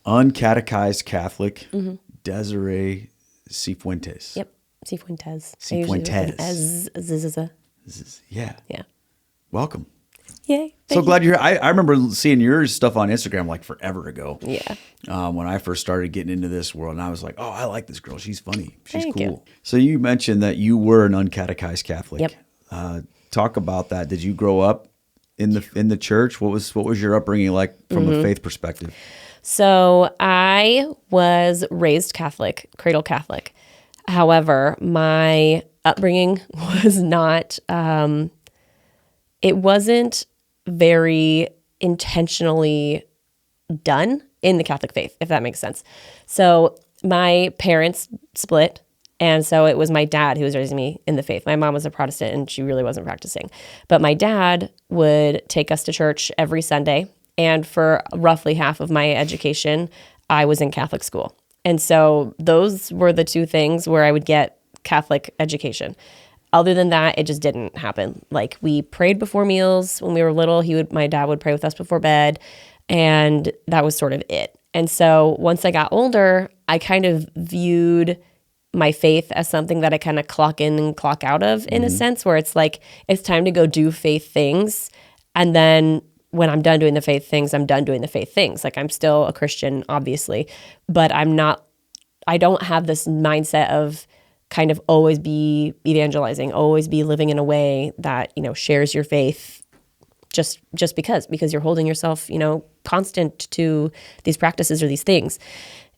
Uncatechized Catholic, Desirae Sifuentes. Yep. Sifuentes. Sifuentes. Yeah. Yeah. Welcome. Yay. So glad you're here. I remember seeing your stuff on Instagram like forever ago. Yeah. When I first started getting into this world, and I was like, oh, I like this girl. She's funny. She's Thank cool. you. So you mentioned that you were an uncatechized Catholic. Yep. Talk about that. Did you grow up in the church? What was your upbringing like from a faith perspective? So I was raised Catholic, cradle Catholic. However, my upbringing was not, it wasn't very intentionally done in the Catholic faith, if that makes sense. So my parents split. And so it was my dad who was raising me in the faith. My mom was a Protestant and she really wasn't practicing. But my dad would take us to church every Sunday. And for roughly half of my education, I was in Catholic school. And so those were the two things where I would get Catholic education. Other than that, it just didn't happen. Like, we prayed before meals when we were little. My dad would pray with us before bed, and that was sort of it. And so once I got older, I kind of viewed my faith as something that I kind of clock in and clock out of, in a sense, where it's like, it's time to go do faith things. And then when I'm done doing the faith things, I'm done doing the faith things. Like, I'm still a Christian, obviously, but I don't have this mindset of kind of always be evangelizing, always be living in a way that, shares your faith just because you're holding yourself, constant to these practices or these things.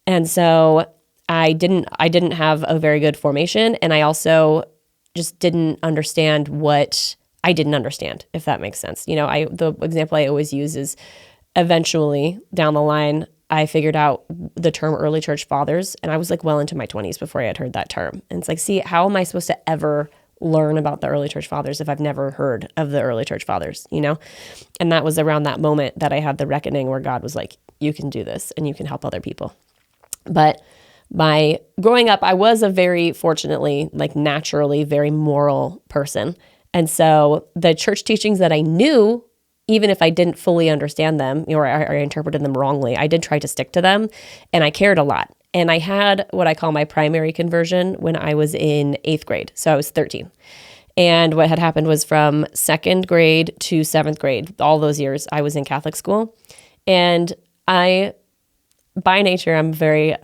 And so I didn't have a very good formation, and I also just didn't understand what I didn't understand, if that makes sense. The example I always use is, eventually down the line, I figured out the term early church fathers, and I was like well into my 20s before I had heard that term. And it's like, see, how am I supposed to ever learn about the early church fathers if I've never heard of the early church fathers, And that was around that moment that I had the reckoning where God was like, you can do this and you can help other people. But my growing up, I was a very, fortunately, naturally very moral person. And so the church teachings that I knew, even if I didn't fully understand them or I interpreted them wrongly, I did try to stick to them, and I cared a lot. And I had what I call my primary conversion when I was in 8th grade. So I was 13. And what had happened was, from 2nd grade to 7th grade, all those years, I was in Catholic school. And by nature, I'm very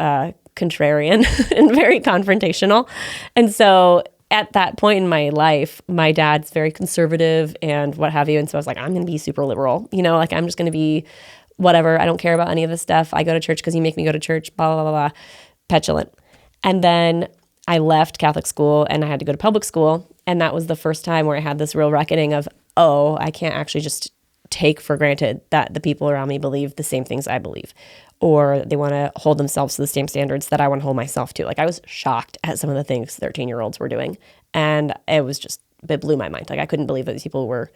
contrarian and very confrontational. And so at that point in my life, my dad's very conservative and what have you. And so I was like, I'm going to be super liberal, I'm just going to be whatever. I don't care about any of this stuff. I go to church because you make me go to church, blah, blah, blah, blah, petulant. And then I left Catholic school and I had to go to public school. And that was the first time where I had this real reckoning of, oh, I can't actually just take for granted that the people around me believe the same things I believe, or they want to hold themselves to the same standards that I want to hold myself to. Like, I was shocked at some of the things 13-year-olds were doing. And it blew my mind. Like, I couldn't believe that these people were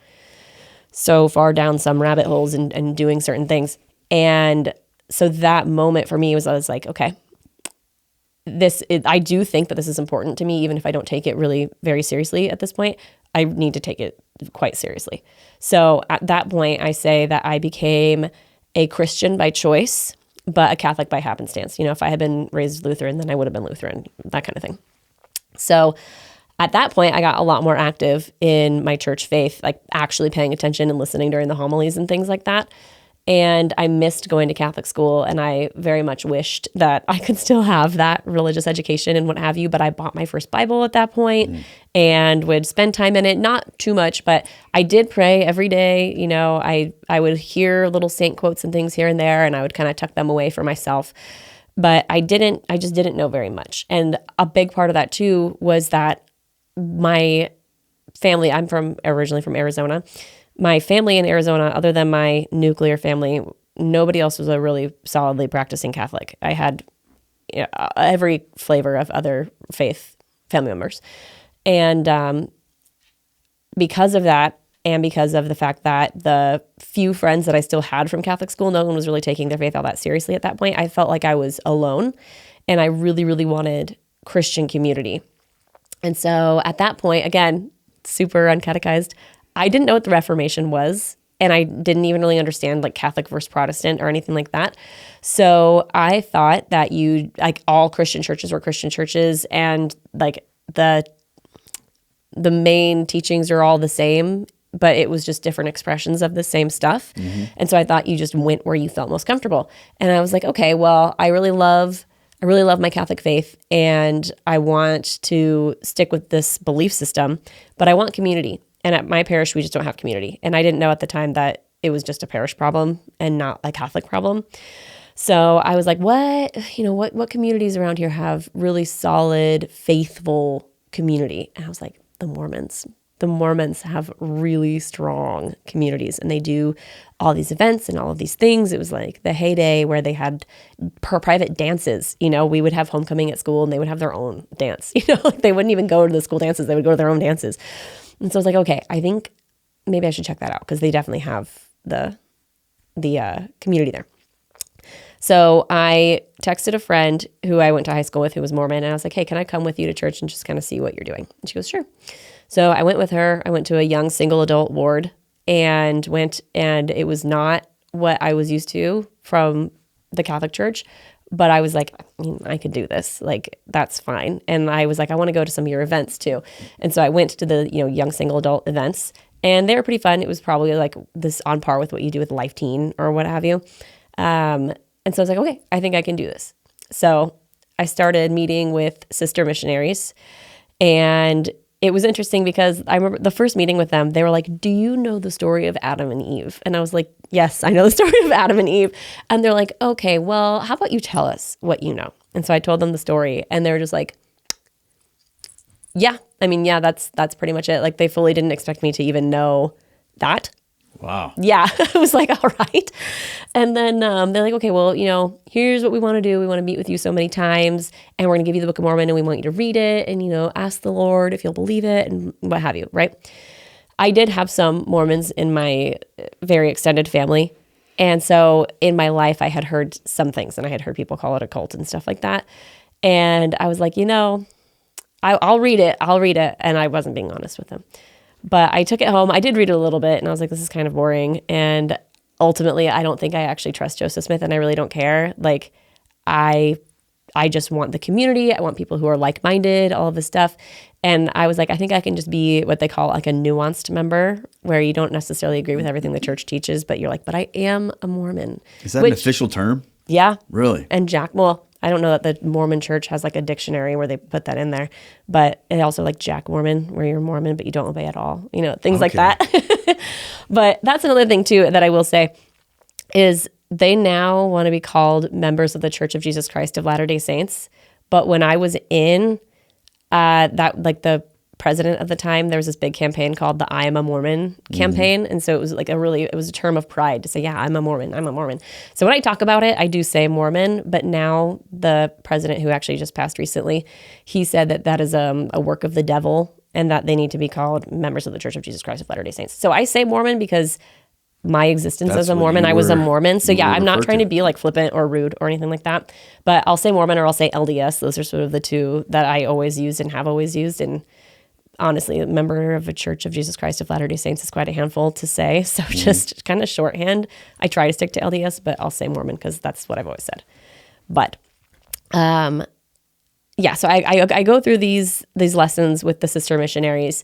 so far down some rabbit holes and doing certain things. And so that moment for me I was like, okay, I do think that this is important to me, even if I don't take it really very seriously at this point. I need to take it quite seriously. So at that point, I say that I became a Christian by choice, but a Catholic by happenstance. If I had been raised Lutheran, then I would have been Lutheran, that kind of thing. So at that point, I got a lot more active in my church faith, like actually paying attention and listening during the homilies and things like that. And I missed going to Catholic school, and I very much wished that I could still have that religious education and what have you. But I bought my first Bible at that point and would spend time in it, not too much, but I did pray every day. I would hear little saint quotes and things here and there, and I would kind of tuck them away for myself. But I just didn't know very much. And a big part of that too was that my family, I'm originally from Arizona. My family in Arizona, other than my nuclear family, nobody else was a really solidly practicing Catholic. I had every flavor of other faith family members. And because of that, and because of the fact that the few friends that I still had from Catholic school, no one was really taking their faith all that seriously at that point, I felt like I was alone, and I really, really wanted Christian community. And so at that point, again, super uncatechized, I didn't know what the Reformation was. And I didn't even really understand like Catholic versus Protestant or anything like that. So I thought that all Christian churches were Christian churches, and like the main teachings are all the same, but it was just different expressions of the same stuff. And so I thought you just went where you felt most comfortable. And I was like, okay, well, I really love my Catholic faith, and I want to stick with this belief system, but I want community. And at my parish, we just don't have community. And I didn't know at the time that it was just a parish problem and not a Catholic problem. So I was like, what communities around here have really solid, faithful community? And I was like, the Mormons. The Mormons have really strong communities, and they do all these events and all of these things. It was like the heyday where they had private dances. We would have homecoming at school, and they would have their own dance. Like they wouldn't even go to the school dances. They would go to their own dances. And so I was like, okay, I think maybe I should check that out, because they definitely have the community there. So I texted a friend who I went to high school with who was Mormon, and I was like, hey, can I come with you to church and just kind of see what you're doing? And she goes, sure. So I went with her. I went to a young single adult ward and it was not what I was used to from the Catholic Church, but I was like, I could do this. Like, that's fine. And I was like, I want to go to some of your events too. And so I went to the, young single adult events, and they were pretty fun. It was probably like this on par with what you do with Life Teen or what have you. And so I was like, okay, I think I can do this. So I started meeting with sister missionaries, and it was interesting because I remember the first meeting with them, they were like, do you know the story of Adam and Eve? And I was like, yes, I know the story of Adam and Eve. And they're like, okay, well, how about you tell us what you know? And so I told them the story, and they were just like, yeah, that's pretty much it. Like, they fully didn't expect me to even know that. Wow. Yeah. I was like, all right. And then they're like, okay, well, here's what we want to do. We want to meet with you so many times, and we're going to give you the Book of Mormon, and we want you to read it and, ask the Lord if you'll believe it and what have you, right? I did have some Mormons in my very extended family. And so in my life, I had heard some things, and I had heard people call it a cult and stuff like that. And I was like, I'll read it. And I wasn't being honest with them. But I took it home. I did read it a little bit, and I was like, this is kind of boring. And ultimately, I don't think I actually trust Joseph Smith, and I really don't care. Like, I just want the community. I want people who are like-minded, all of this stuff. And I was like, I think I can just be what they call like a nuanced member, where you don't necessarily agree with everything the church teaches, but you're like, but I am a Mormon. Is that an official term? Yeah. Really? And I don't know that the Mormon church has like a dictionary where they put that in there, but it also like Jack Mormon, where you're Mormon, but you don't obey at all, things like that. But that's another thing too, that I will say is they now want to be called members of the Church of Jesus Christ of Latter-day Saints. But when I was in that, like the president at the time, there was this big campaign called the I Am a Mormon campaign. And so it was like it was a term of pride to say, yeah, I'm a Mormon. So when I talk about it, I do say Mormon, but now the president, who actually just passed recently, he said that is a work of the devil, and that they need to be called members of the Church of Jesus Christ of Latter-day Saints. So I say Mormon because my existence as a Mormon, I was a Mormon. So yeah, I'm not trying to be like flippant or rude or anything like that, but I'll say Mormon or I'll say LDS. Those are sort of the two that I always used and have always used. And honestly, a member of a Church of Jesus Christ of Latter-day Saints is quite a handful to say. So just kind of shorthand. I try to stick to LDS, but I'll say Mormon because that's what I've always said. But yeah, so I go through these lessons with the sister missionaries,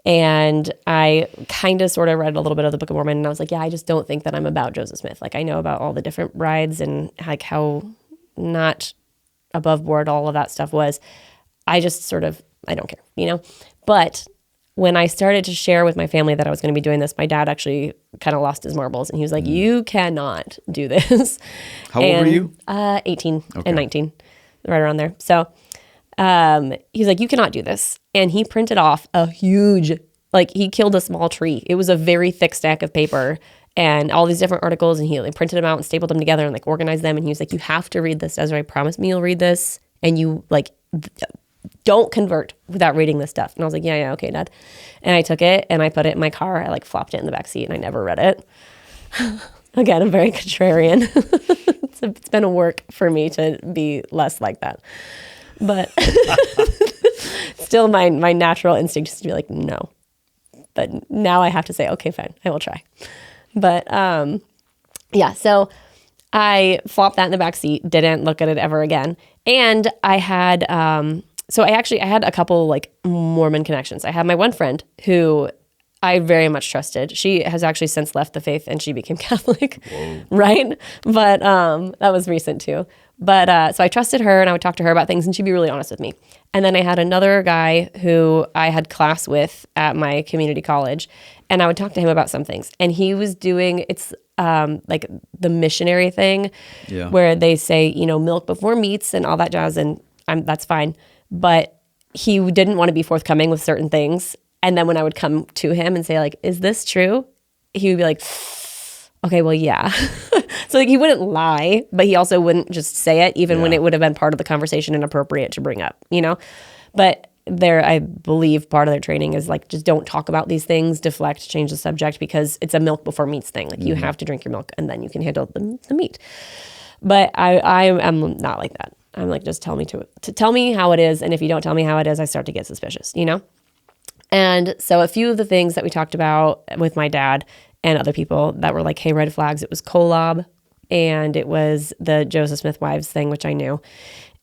and I kind of sort of read a little bit of the Book of Mormon, and I was like, yeah, I just don't think that I'm about Joseph Smith. Like, I know about all the different brides and like how not above board all of that stuff was. I just sort of, I don't care, But when I started to share with my family that I was going to be doing this, my dad actually kind of lost his marbles, and he was like, you cannot do this. How old were you? 18 and 19, right around there. So he's like, you cannot do this. And he printed off a huge, like, he killed a small tree. It was a very thick stack of paper and all these different articles, and he like printed them out and stapled them together and like organized them. And he was like, you have to read this, Desirae. Promise me you'll read this, and you like don't convert without reading this stuff. And I was like, yeah, okay, Dad. And I took it and I put it in my car. I like flopped it in the back seat, and I never read it. Again, I'm very contrarian. It's been a work for me to be less like that. But still my natural instinct is to be like, no. But now I have to say, okay, fine, I will try. But yeah, so I flopped that in the back seat, didn't look at it ever again. And I had, I had a couple like Mormon connections. I had my one friend who I very much trusted. She has actually since left the faith and she became Catholic, right? But that was recent too. But so I trusted her and I would talk to her about things and she'd be really honest with me. And then I had another guy who I had class with at my community college and I would talk to him about some things. And he was doing, it's like the missionary thing where they say, you know, milk before meats and all that jazz. And that's fine. But he didn't want to be forthcoming with certain things. And then when I would come to him and say like, is this true? He would be like, okay, well, yeah. So like he wouldn't lie, but he also wouldn't just say it even when it would have been part of the conversation and appropriate to bring up, you know? But I believe part of their training is like, just don't talk about these things, deflect, change the subject because it's a milk before meats thing. Like you have to drink your milk and then you can handle the meat. But I am not like that. I'm like, just tell me to tell me how it is. And if you don't tell me how it is, I start to get suspicious, you know? And so a few of the things that we talked about with my dad and other people that were like, hey, red flags, it was Kolob and it was the Joseph Smith wives thing, which I knew.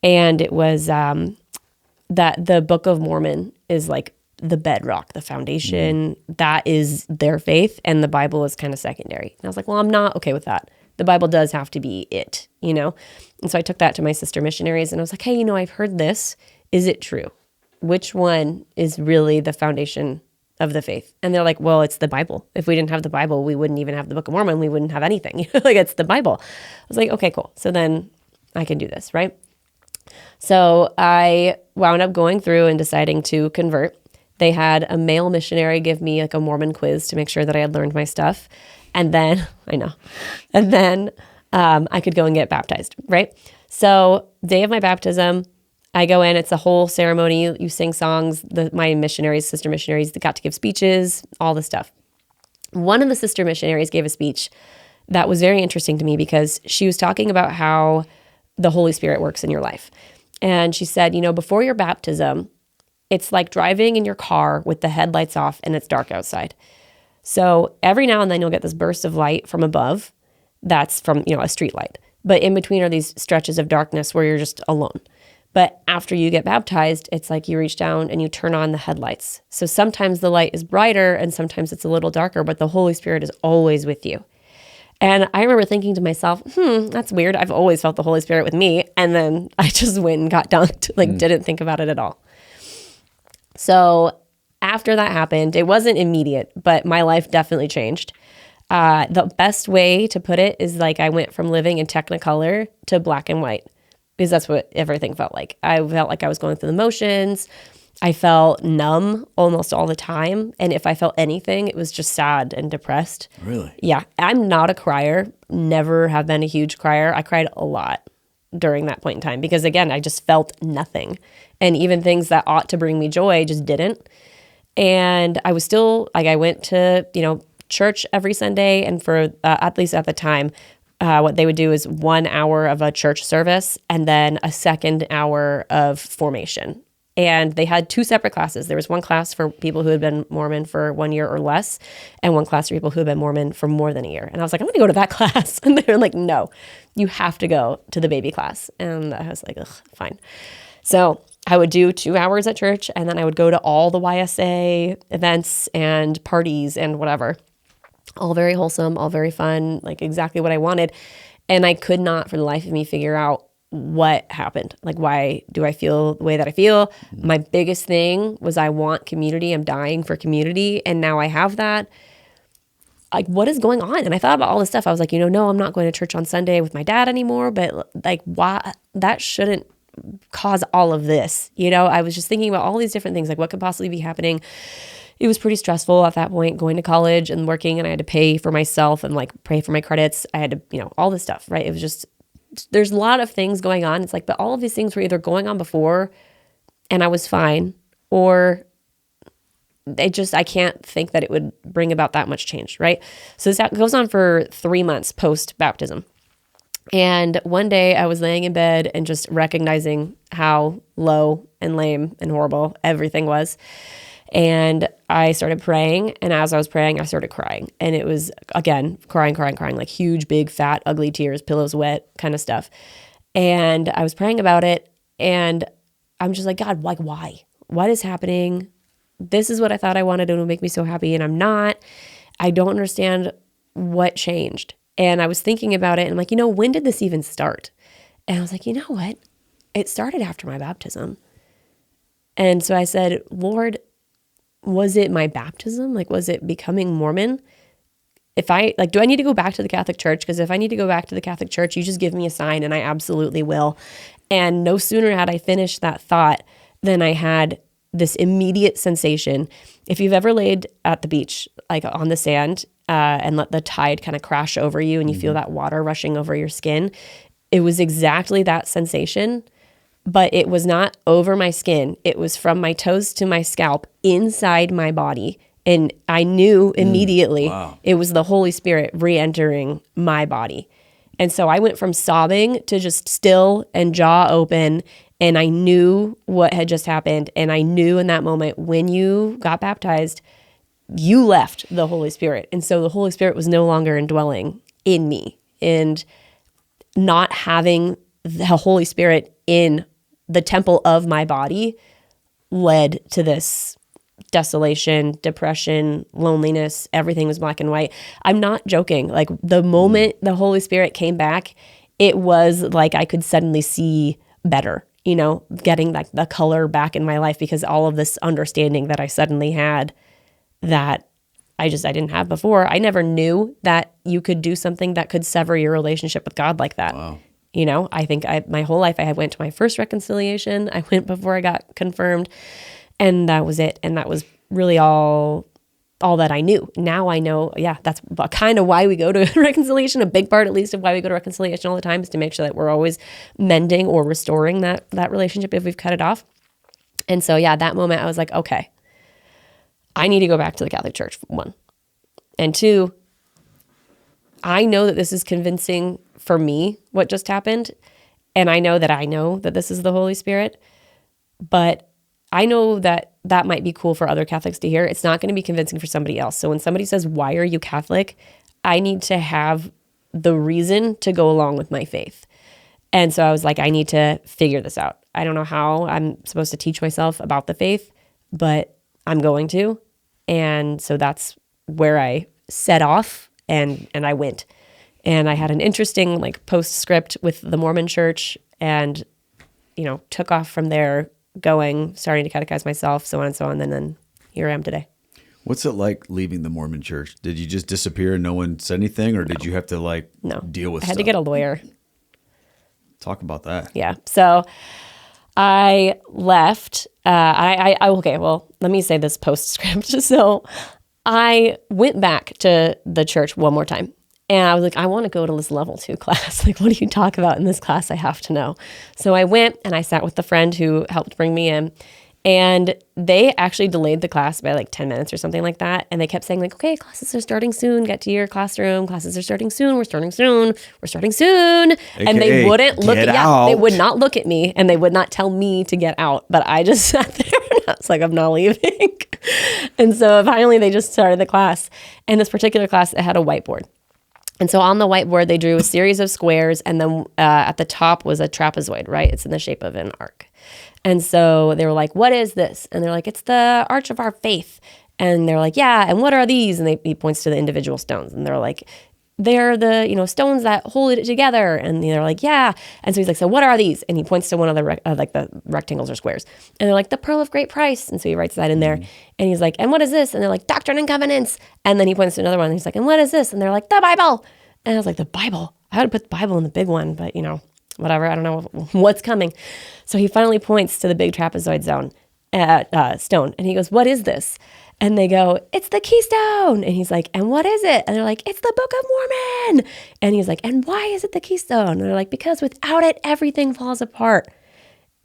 And it was that the Book of Mormon is like the bedrock, the foundation. That is their faith. And the Bible is kind of secondary. And I was like, well, I'm not okay with that. The Bible does have to be it, you know? And so I took that to my sister missionaries and I was like, hey, you know, I've heard this. Is it true? Which one is really the foundation of the faith? And they're like, well, it's the Bible. If we didn't have the Bible, we wouldn't even have the Book of Mormon. We wouldn't have anything. Like, it's the Bible. I was like, okay, cool. So then I can do this, right? So I wound up going through and deciding to convert. They had a male missionary give me like a Mormon quiz to make sure that I had learned my stuff. And then, I could go and get baptized, right? So day of my baptism, I go in, it's a whole ceremony. You sing songs. My missionaries, sister missionaries, they got to give speeches, all this stuff. One of the sister missionaries gave a speech that was very interesting to me because she was talking about how the Holy Spirit works in your life. And she said, you know, before your baptism, it's like driving in your car with the headlights off and it's dark outside. So every now and then you'll get this burst of light from above. That's from, you know, a street light. But in between are these stretches of darkness where you're just alone. But after you get baptized, it's like you reach down and you turn on the headlights. So sometimes the light is brighter and sometimes it's a little darker, but the Holy Spirit is always with you. And I remember thinking to myself, that's weird. I've always felt the Holy Spirit with me. And then I just went and got dunked, didn't think about it at all. So after that happened, it wasn't immediate, but my life definitely changed. The best way to put it is like I went from living in Technicolor to black and white because that's what everything felt like. I felt like I was going through the motions. I felt numb almost all the time. And if I felt anything, it was just sad and depressed. Really? Yeah. I'm not a crier. Never have been a huge crier. I cried a lot during that point in time because, again, I just felt nothing. And even things that ought to bring me joy just didn't. And I was still, like, I went to, church every Sunday. And for, at least at the time, what they would do is 1 hour of a church service and then a second hour of formation. And they had 2 separate classes. There was one class for people who had been Mormon for 1 year or less, and one class for people who had been Mormon for more than a year. And I was like, I'm going to go to that class. And they were like, no, you have to go to the baby class. And I was like, ugh, fine. So I would do 2 hours at church, and then I would go to all the YSA events and parties and whatever. All very wholesome, all very fun, like exactly what I wanted. And I could not for the life of me figure out what happened. Like, why do I feel the way that I feel? My biggest thing was I want community. I'm dying for community. And now I have that. Like, what is going on? And I thought about all this stuff. I was like, no, I'm not going to church on Sunday with my dad anymore. But like, why? That shouldn't cause all of this. I was just thinking about all these different things. Like, what could possibly be happening? It was pretty stressful at that point, going to college and working, and I had to pay for myself and like pay for my credits. I had to, all this stuff, right? It was just, there's a lot of things going on. It's like, but all of these things were either going on before and I was fine, or I can't think that it would bring about that much change, right? So this goes on for 3 months post baptism. And one day I was laying in bed and just recognizing how low and lame and horrible everything was. And I started praying, and as I was praying, I started crying. And it was, again, crying, like huge, big, fat, ugly tears, pillows wet kind of stuff. And I was praying about it, and I'm just like, God, like, why? What is happening? This is what I thought I wanted, and it would make me so happy, and I'm not. I don't understand what changed. And I was thinking about it, and I'm like, when did this even start? And I was like, you know what? It started after my baptism. And so I said, Lord, was it my baptism? Like, was it becoming Mormon? Do I need to go back to the Catholic Church? Because if I need to go back to the Catholic Church, you just give me a sign and I absolutely will. And no sooner had I finished that thought than I had this immediate sensation. If you've ever laid at the beach, like on the sand, and let the tide kind of crash over you and you feel that water rushing over your skin, it was exactly that sensation. But it was not over my skin. It was from my toes to my scalp inside my body. And I knew immediately it was the Holy Spirit re-entering my body. And so I went from sobbing to just still and jaw open. And I knew what had just happened. And I knew in that moment, when you got baptized, you left the Holy Spirit. And so the Holy Spirit was no longer indwelling in me. And not having the Holy Spirit in the temple of my body led to this desolation, depression, loneliness. Everything was black and white. I'm not joking. Like, the moment the Holy Spirit came back, it was like I could suddenly see better, getting like the color back in my life, because all of this understanding that I suddenly had that I didn't have before. I never knew that you could do something that could sever your relationship with God like that. Wow. I think my whole life I went to my first reconciliation. I went before I got confirmed, and that was it. And that was really all that I knew. Now I know, that's kind of why we go to reconciliation. A big part, at least, of why we go to reconciliation all the time is to make sure that we're always mending or restoring that relationship if we've cut it off. And so, that moment I was like, okay, I need to go back to the Catholic Church, 1. And 2, I know that this is convincing for me, what just happened. And I know that this is the Holy Spirit. But I know that might be cool for other Catholics to hear. It's not going to be convincing for somebody else. So when somebody says, why are you Catholic? I need to have the reason to go along with my faith. And so I was like, I need to figure this out. I don't know how I'm supposed to teach myself about the faith, but I'm going to. And so that's where I set off and I went. And I had an interesting postscript with the Mormon church and, took off from there, starting to catechize myself, so on and so on. And then here I am today. What's it like leaving the Mormon church? Did you just disappear and no one said anything, or did you have to deal with stuff? I had to get a lawyer. Talk about that. Yeah. So I left. Okay, well, let me say this postscript. So I went back to the church one more time. And I was like, I want to go to this level 2 class. What do you talk about in this class? I have to know. So I went and I sat with the friend who helped bring me in. And they actually delayed the class by 10 minutes or something like that. And they kept saying okay, classes are starting soon. Get to your classroom. Classes are starting soon. We're starting soon. We're starting soon. AKA, and they wouldn't look at out. They would not look at me, and they would not tell me to get out. But I just sat there and I was like, I'm not leaving. And so finally they just started the class. And this particular class, it had a whiteboard. And so on the whiteboard, they drew a series of squares, and then at the top was a trapezoid, right? It's in the shape of an arc. And so they were like, what is this? And they're like, it's the arch of our faith. And they're like, yeah, and what are these? And he points to the individual stones. And they're like, they're the stones that hold it together. And they're like, yeah. And so he's like, so what are these? And he points to one of the the rectangles or squares. And they're like, the pearl of great price. And so he writes that in there. And he's like, and what is this? And they're like, doctrine and covenants. And then he points to another one. And he's like, and what is this? And they're like, the Bible. And I was like, the Bible? I would put the Bible in the big one, but whatever. I don't know what's coming. So he finally points to the big trapezoid stone. And he goes, what is this? And they go, it's the keystone. And he's like, and what is it? And they're like, it's the Book of Mormon. And he's like, and why is it the keystone? And they're like, because without it, everything falls apart.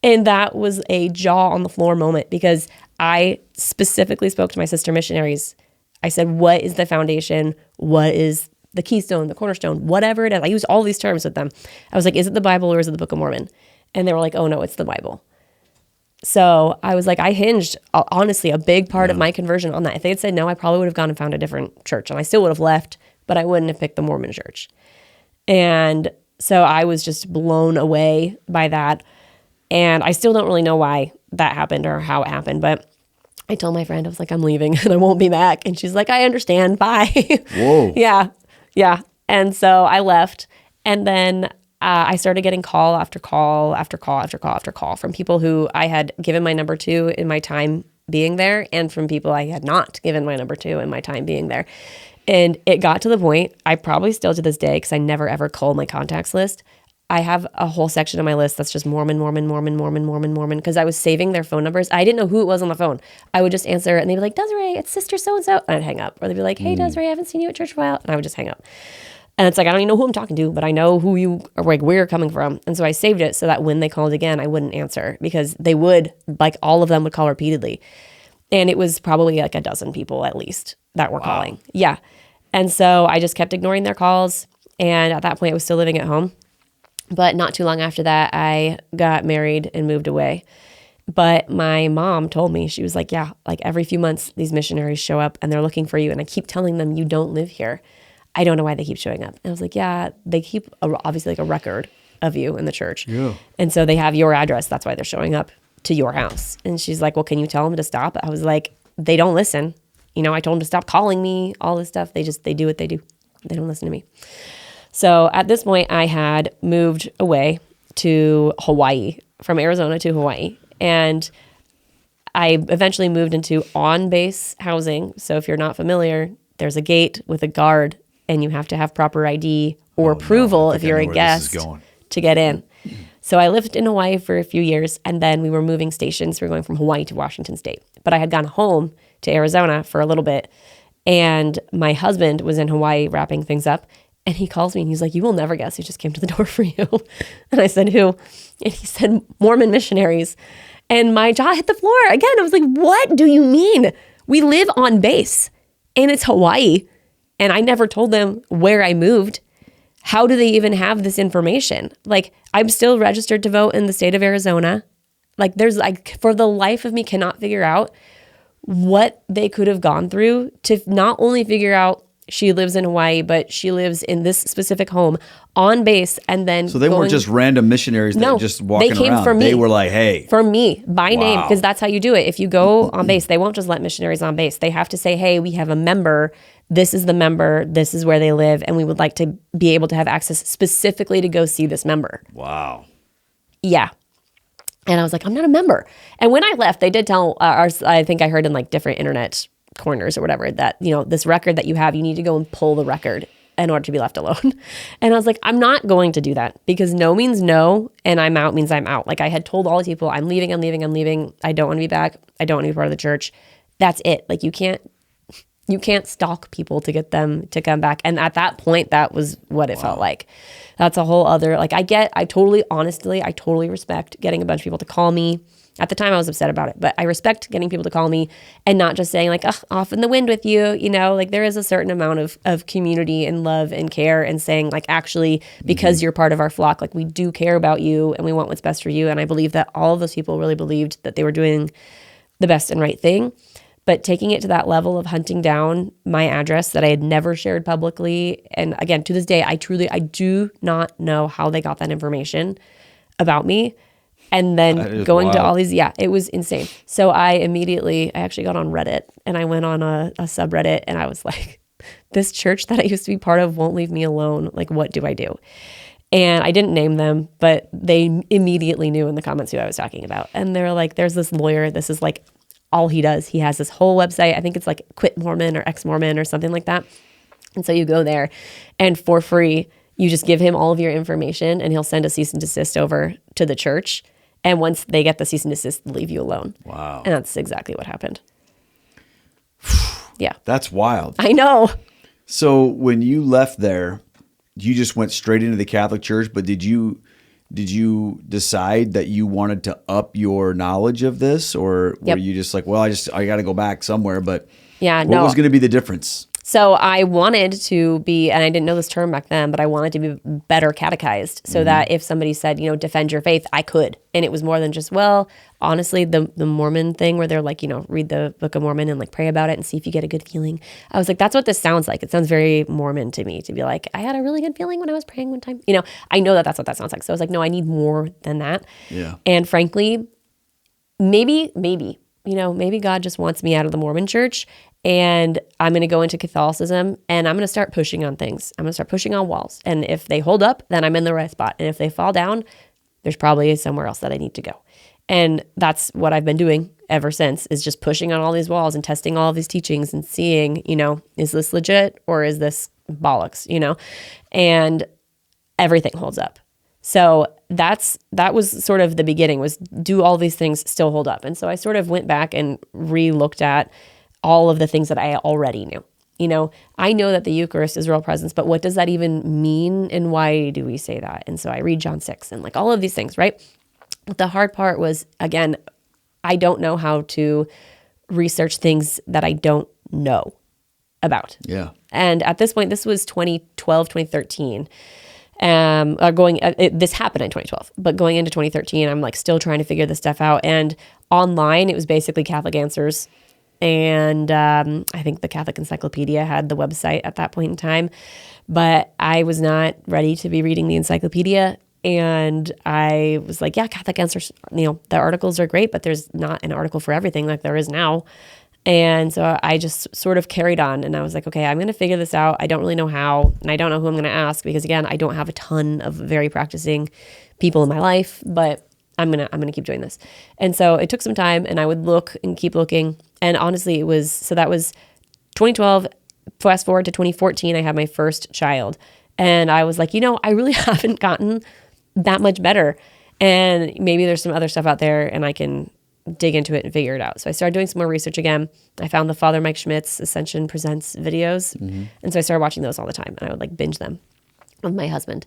And that was a jaw on the floor moment, because I specifically spoke to my sister missionaries. I said, what is the foundation? What is the keystone, the cornerstone, whatever it is? I used all these terms with them. I was like, is it the Bible or is it the Book of Mormon? And they were like, oh no, it's the Bible. So I was like, I hinged, honestly, a big part of my conversion on that. If they had said no, I probably would have gone and found a different church, and I still would have left, but I wouldn't have picked the Mormon church. And so I was just blown away by that. And I still don't really know why that happened or how it happened, but I told my friend, I was like, I'm leaving and I won't be back. And she's like, I understand. Bye. Whoa. Yeah. And so I left. And then I started getting call after call after call after call after call from people who I had given my number to in my time being there, and from people I had not given my number to in my time being there. And it got to the point, I probably still to this day, because I never ever culled my contacts list, I have a whole section of my list that's just Mormon, because I was saving their phone numbers. I didn't know who it was on the phone. I would just answer, and they'd be like, Desirae, it's sister so-and-so. And I'd hang up. Or they'd be like, hey, Desirae, I haven't seen you at church for a while. And I would just hang up. And it's like, I don't even know who I'm talking to, but I know who you are, like, where you're coming from. And so I saved it so that when they called again, I wouldn't answer, because they would, like, all of them would call repeatedly. And it was probably like a dozen people at least that were calling. Yeah. And so I just kept ignoring their calls. And at that point, I was still living at home. But not too long after that, I got married and moved away. But my mom told me, she was like, yeah, like every few months, these missionaries show up and they're looking for you. And I keep telling them, you don't live here. I don't know why they keep showing up. And I was like, yeah, they keep obviously like a record of you in the church. Yeah. And so they have your address. That's why they're showing up to your house. And she's like, well, can you tell them to stop? I was like, they don't listen. You know, I told them to stop calling me, all this stuff. They do what they do. They don't listen to me. So at this point, I had moved away to Hawaii, from Arizona to Hawaii. And I eventually moved into on-base housing. So if you're not familiar, there's a gate with a guard, and you have to have proper ID or approval if you're a guest to get in. So I lived in Hawaii for a few years, and then we were moving stations. We were going from Hawaii to Washington State. But I had gone home to Arizona for a little bit, and my husband was in Hawaii wrapping things up. And he calls me and he's like, you will never guess who just came to the door for you. And I said, who? And he said, Mormon missionaries. And my jaw hit the floor. Again, I was like, what do you mean? We live on base and it's Hawaii. And I never told them where I moved. How do they even have this information? Like, I'm still registered to vote in the state of Arizona. Like, there's like, for the life of me, cannot figure out what they could have gone through to not only figure out she lives in Hawaii, but she lives in this specific home on base, and then so they weren't just random missionaries that just walking around. They came for me. They were like, hey. For me, by name, because that's how you do it. If you go on base, they won't just let missionaries on base. They have to say, hey, we have a member. This is the member. This is where they live. And we would like to be able to have access specifically to go see this member. Wow. Yeah. And I was like, I'm not a member. And when I left, they did tell I think I heard in like different internet corners or whatever, that, you know, this record that you have, you need to go and pull the record in order to be left alone. And I was like, I'm not going to do that, because no means no, and I'm out means I'm out. Like, I had told all the people, I'm leaving. I don't want to be back. I don't want to be part of the church. That's it. Like, you can't stalk people to get them to come back. And at that point, that was what it felt like. That's a whole other, like, I totally respect getting a bunch of people to call me. At the time, I was upset about it, but I respect getting people to call me and not just saying like, off in the wind with you, you know, like there is a certain amount of community and love and care, and saying like, actually, because you're part of our flock, like we do care about you and we want what's best for you. And I believe that all of those people really believed that they were doing the best and right thing. But taking it to that level of hunting down my address that I had never shared publicly. And again, to this day, I do not know how they got that information about me. And then going to all these, it was insane. So I actually got on Reddit, and I went on a subreddit, and I was like, this church that I used to be part of won't leave me alone. Like, what do I do? And I didn't name them, but they immediately knew in the comments who I was talking about. And they're like, there's this lawyer. This is like all he does. He has this whole website. I think it's like Quit Mormon or Ex Mormon or something like that. And so you go there, and for free, you just give him all of your information, and he'll send a cease and desist over to the church. And once they get the cease and desist, they'll leave you alone. Wow. And that's exactly what happened. Yeah. That's wild. I know. So when you left there, you just went straight into the Catholic Church, but did you decide that you wanted to up your knowledge of this, or were you just like, well, I got to go back somewhere, but what was going to be the difference? So I wanted to be, and I didn't know this term back then, but I wanted to be better catechized so that if somebody said, defend your faith, I could. And it was more than just, well, honestly, the Mormon thing where they're like, read the Book of Mormon and like pray about it and see if you get a good feeling. I was like, that's what this sounds like. It sounds very Mormon to me to be like, I had a really good feeling when I was praying one time. I know that that's what that sounds like. So I was like, no, I need more than that. Yeah. And frankly, maybe God just wants me out of the Mormon church and I'm going to go into Catholicism and I'm going to start pushing on things. I'm going to start pushing on walls. And if they hold up, then I'm in the right spot. And if they fall down, there's probably somewhere else that I need to go. And that's what I've been doing ever since, is just pushing on all these walls and testing all of these teachings and seeing, is this legit or is this bollocks, and everything holds up. So that was sort of the beginning, was do all these things still hold up? And so I sort of went back and re-looked at all of the things that I already knew. I know that the Eucharist is real presence, but what does that even mean? And why do we say that? And so I read John 6 and like all of these things, right? But the hard part was, again, I don't know how to research things that I don't know about. Yeah. And at this point, this was 2012, 2013. This happened in 2012, but going into 2013, I'm like still trying to figure this stuff out. And online, it was basically Catholic Answers. And I think the Catholic Encyclopedia had the website at that point in time, but I was not ready to be reading the encyclopedia. And I was like, yeah, Catholic Answers, the articles are great, but there's not an article for everything like there is now. And so I just sort of carried on and I was like, okay, I'm going to figure this out. I don't really know how, and I don't know who I'm going to ask because again, I don't have a ton of very practicing people in my life, but I'm going to keep doing this. And so it took some time and I would look and keep looking. And honestly, that was 2012, fast forward to 2014, I had my first child. And I was like, I really haven't gotten that much better. And maybe there's some other stuff out there and I can dig into it and figure it out. So I started doing some more research again. I found the Father Mike Schmidt's Ascension Presents videos. Mm-hmm. And so I started watching those all the time and I would like binge them with my husband.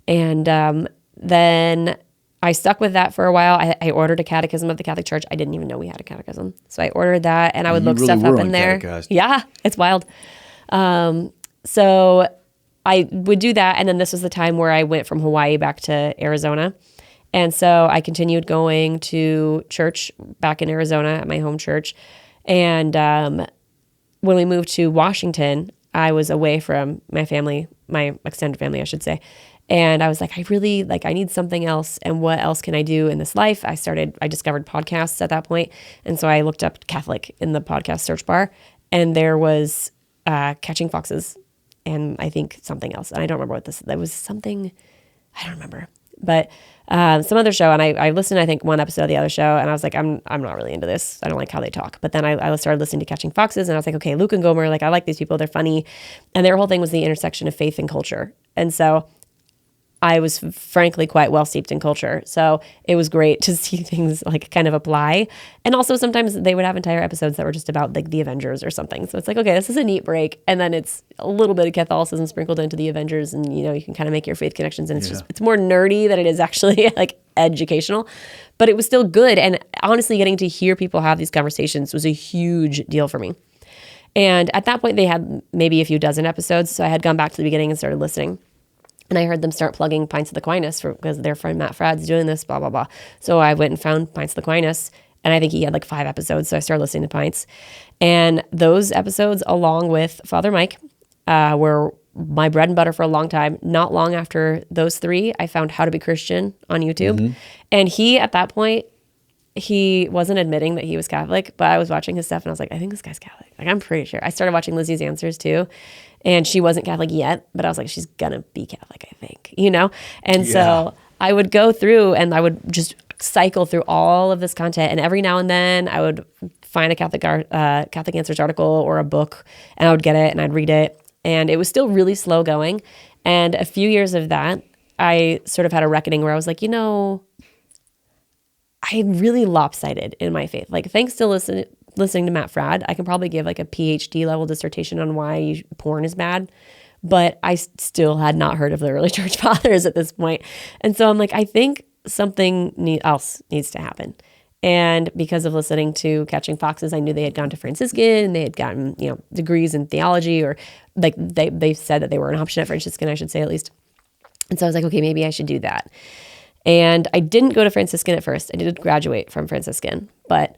And then I stuck with that for a while. I ordered a catechism of the Catholic Church. I didn't even know we had a catechism. So I ordered that and I would look really stuff up in there. Catechized. Yeah, it's wild. So I would do that. And then this was the time where I went from Hawaii back to Arizona. And so I continued going to church back in Arizona at my home church. And when we moved to Washington, I was away from my family, my extended family, I should say. And I was like, I need something else. And what else can I do in this life? I discovered podcasts at that point. And so I looked up Catholic in the podcast search bar. And there was Catching Foxes and I think something else. And I don't remember that was something, I don't remember. But some other show, and I listened, I think, one episode of the other show, and I was like, I'm not really into this. I don't like how they talk. But then I started listening to Catching Foxes, and I was like, okay, Luke and Gomer, like, I like these people. They're funny. And their whole thing was the intersection of faith and culture. And so I was frankly quite well steeped in culture. So it was great to see things like kind of apply. And also sometimes they would have entire episodes that were just about like the Avengers or something. So it's like, okay, this is a neat break. And then it's a little bit of Catholicism sprinkled into the Avengers and, you can kind of make your faith connections. And it's more nerdy than it is actually like educational, but it was still good. And honestly, getting to hear people have these conversations was a huge deal for me. And at that point they had maybe a few dozen episodes. So I had gone back to the beginning and started listening. And I heard them start plugging Pints of the Aquinas because their friend Matt Fradd's doing this, blah, blah, blah. So I went and found Pints of the Aquinas, and I think he had like 5 episodes. So I started listening to Pints. And those episodes, along with Father Mike, were my bread and butter for a long time. Not long after those 3, I found How to Be Christian on YouTube. Mm-hmm. And he, at that point, he wasn't admitting that he was Catholic, but I was watching his stuff, and I was like, I think this guy's Catholic. Like, I'm pretty sure. I started watching Lizzie's Answers, too. And she wasn't Catholic yet, but I was like, she's gonna be Catholic, I think, And so I would go through and I would just cycle through all of this content. And every now and then I would find a Catholic Answers article or a book, and I would get it and I'd read it. And it was still really slow going. And a few years of that, I sort of had a reckoning where I was like, I'm really lopsided in my faith. Like, thanks to listening to Matt Fradd, I can probably give like a PhD level dissertation on why porn is bad, but I still had not heard of the early church fathers at this point. And so I'm like, I think something else needs to happen. And because of listening to Catching Foxes, I knew they had gone to Franciscan and they had gotten, degrees in theology, or like they said that they were an option at Franciscan, I should say at least. And so I was like, okay, maybe I should do that. And I didn't go to Franciscan at first. I did graduate from Franciscan, but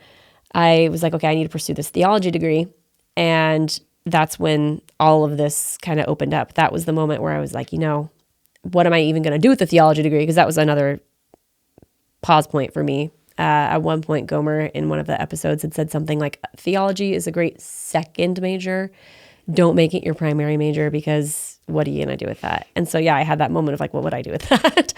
I was like, okay, I need to pursue this theology degree. And that's when all of this kind of opened up. That was the moment where I was like, what am I even going to do with the theology degree? Because that was another pause point for me. At one point, Gomer in one of the episodes had said something like, theology is a great second major. Don't make it your primary major, because what are you going to do with that? And so, I had that moment of like, what would I do with that?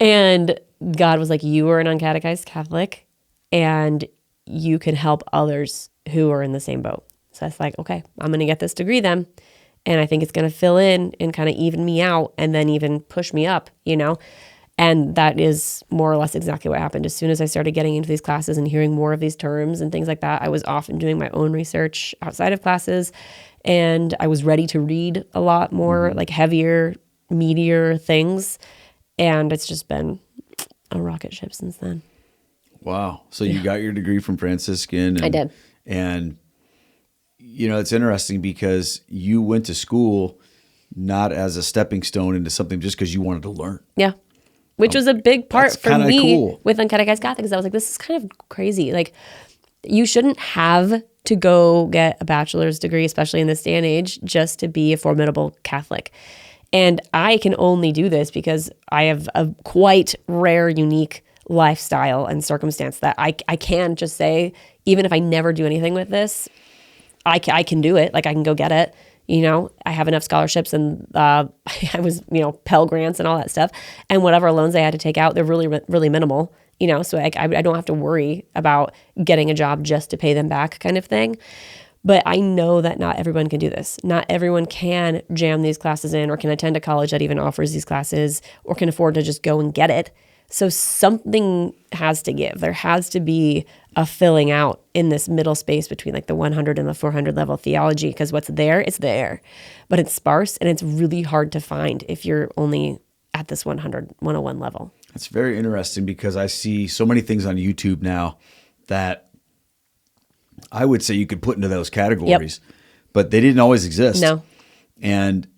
And God was like, you are an uncatechized Catholic and you can help others who are in the same boat. So I was like, okay, I'm going to get this degree then. And I think it's going to fill in and kind of even me out and then even push me up, And that is more or less exactly what happened. As soon as I started getting into these classes and hearing more of these terms and things like that, I was often doing my own research outside of classes, and I was ready to read a lot more like heavier, meatier things. And it's just been a rocket ship since then. Wow. So you got your degree from Franciscan. I did. And, it's interesting because you went to school not as a stepping stone into something just because you wanted to learn. Yeah. Which was a big part for me cool. with Uncatechized Catholics. I was like, this is kind of crazy. Like, you shouldn't have to go get a bachelor's degree, especially in this day and age, just to be a formidable Catholic. And I can only do this because I have a quite rare, unique lifestyle and circumstance that I can just say, even if I never do anything with this, I can do it. Like, I can go get it. I have enough scholarships and I was, Pell Grants and all that stuff. And whatever loans I had to take out, they're really, really minimal, so I don't have to worry about getting a job just to pay them back kind of thing. But I know that not everyone can do this. Not everyone can jam these classes in or can attend a college that even offers these classes or can afford to just go and get it. So something has to give. There has to be a filling out in this middle space between like the 100 and the 400 level theology, because what's there, it's there. But it's sparse and it's really hard to find if you're only at this 101 level. It's very interesting because I see so many things on YouTube now that I would say you could put into those categories, but they didn't always exist. No. And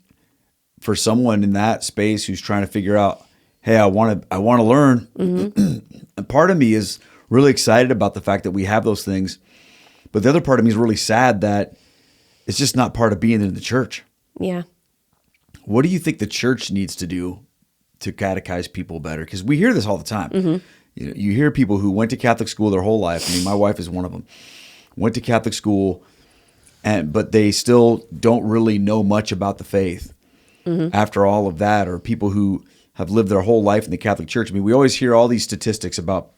for someone in that space who's trying to figure out, hey, I want to learn. And part of me is really excited about the fact that we have those things. But the other part of me is really sad that it's just not part of being in the church. Yeah. What do you think the church needs to do to catechize people better? Because we hear this all the time. You hear people who went to Catholic school their whole life. I mean, my wife is one of them. Went to Catholic school, but they still don't really know much about the faith after all of that, or people who have lived their whole life in the Catholic Church. I mean, we always hear all these statistics about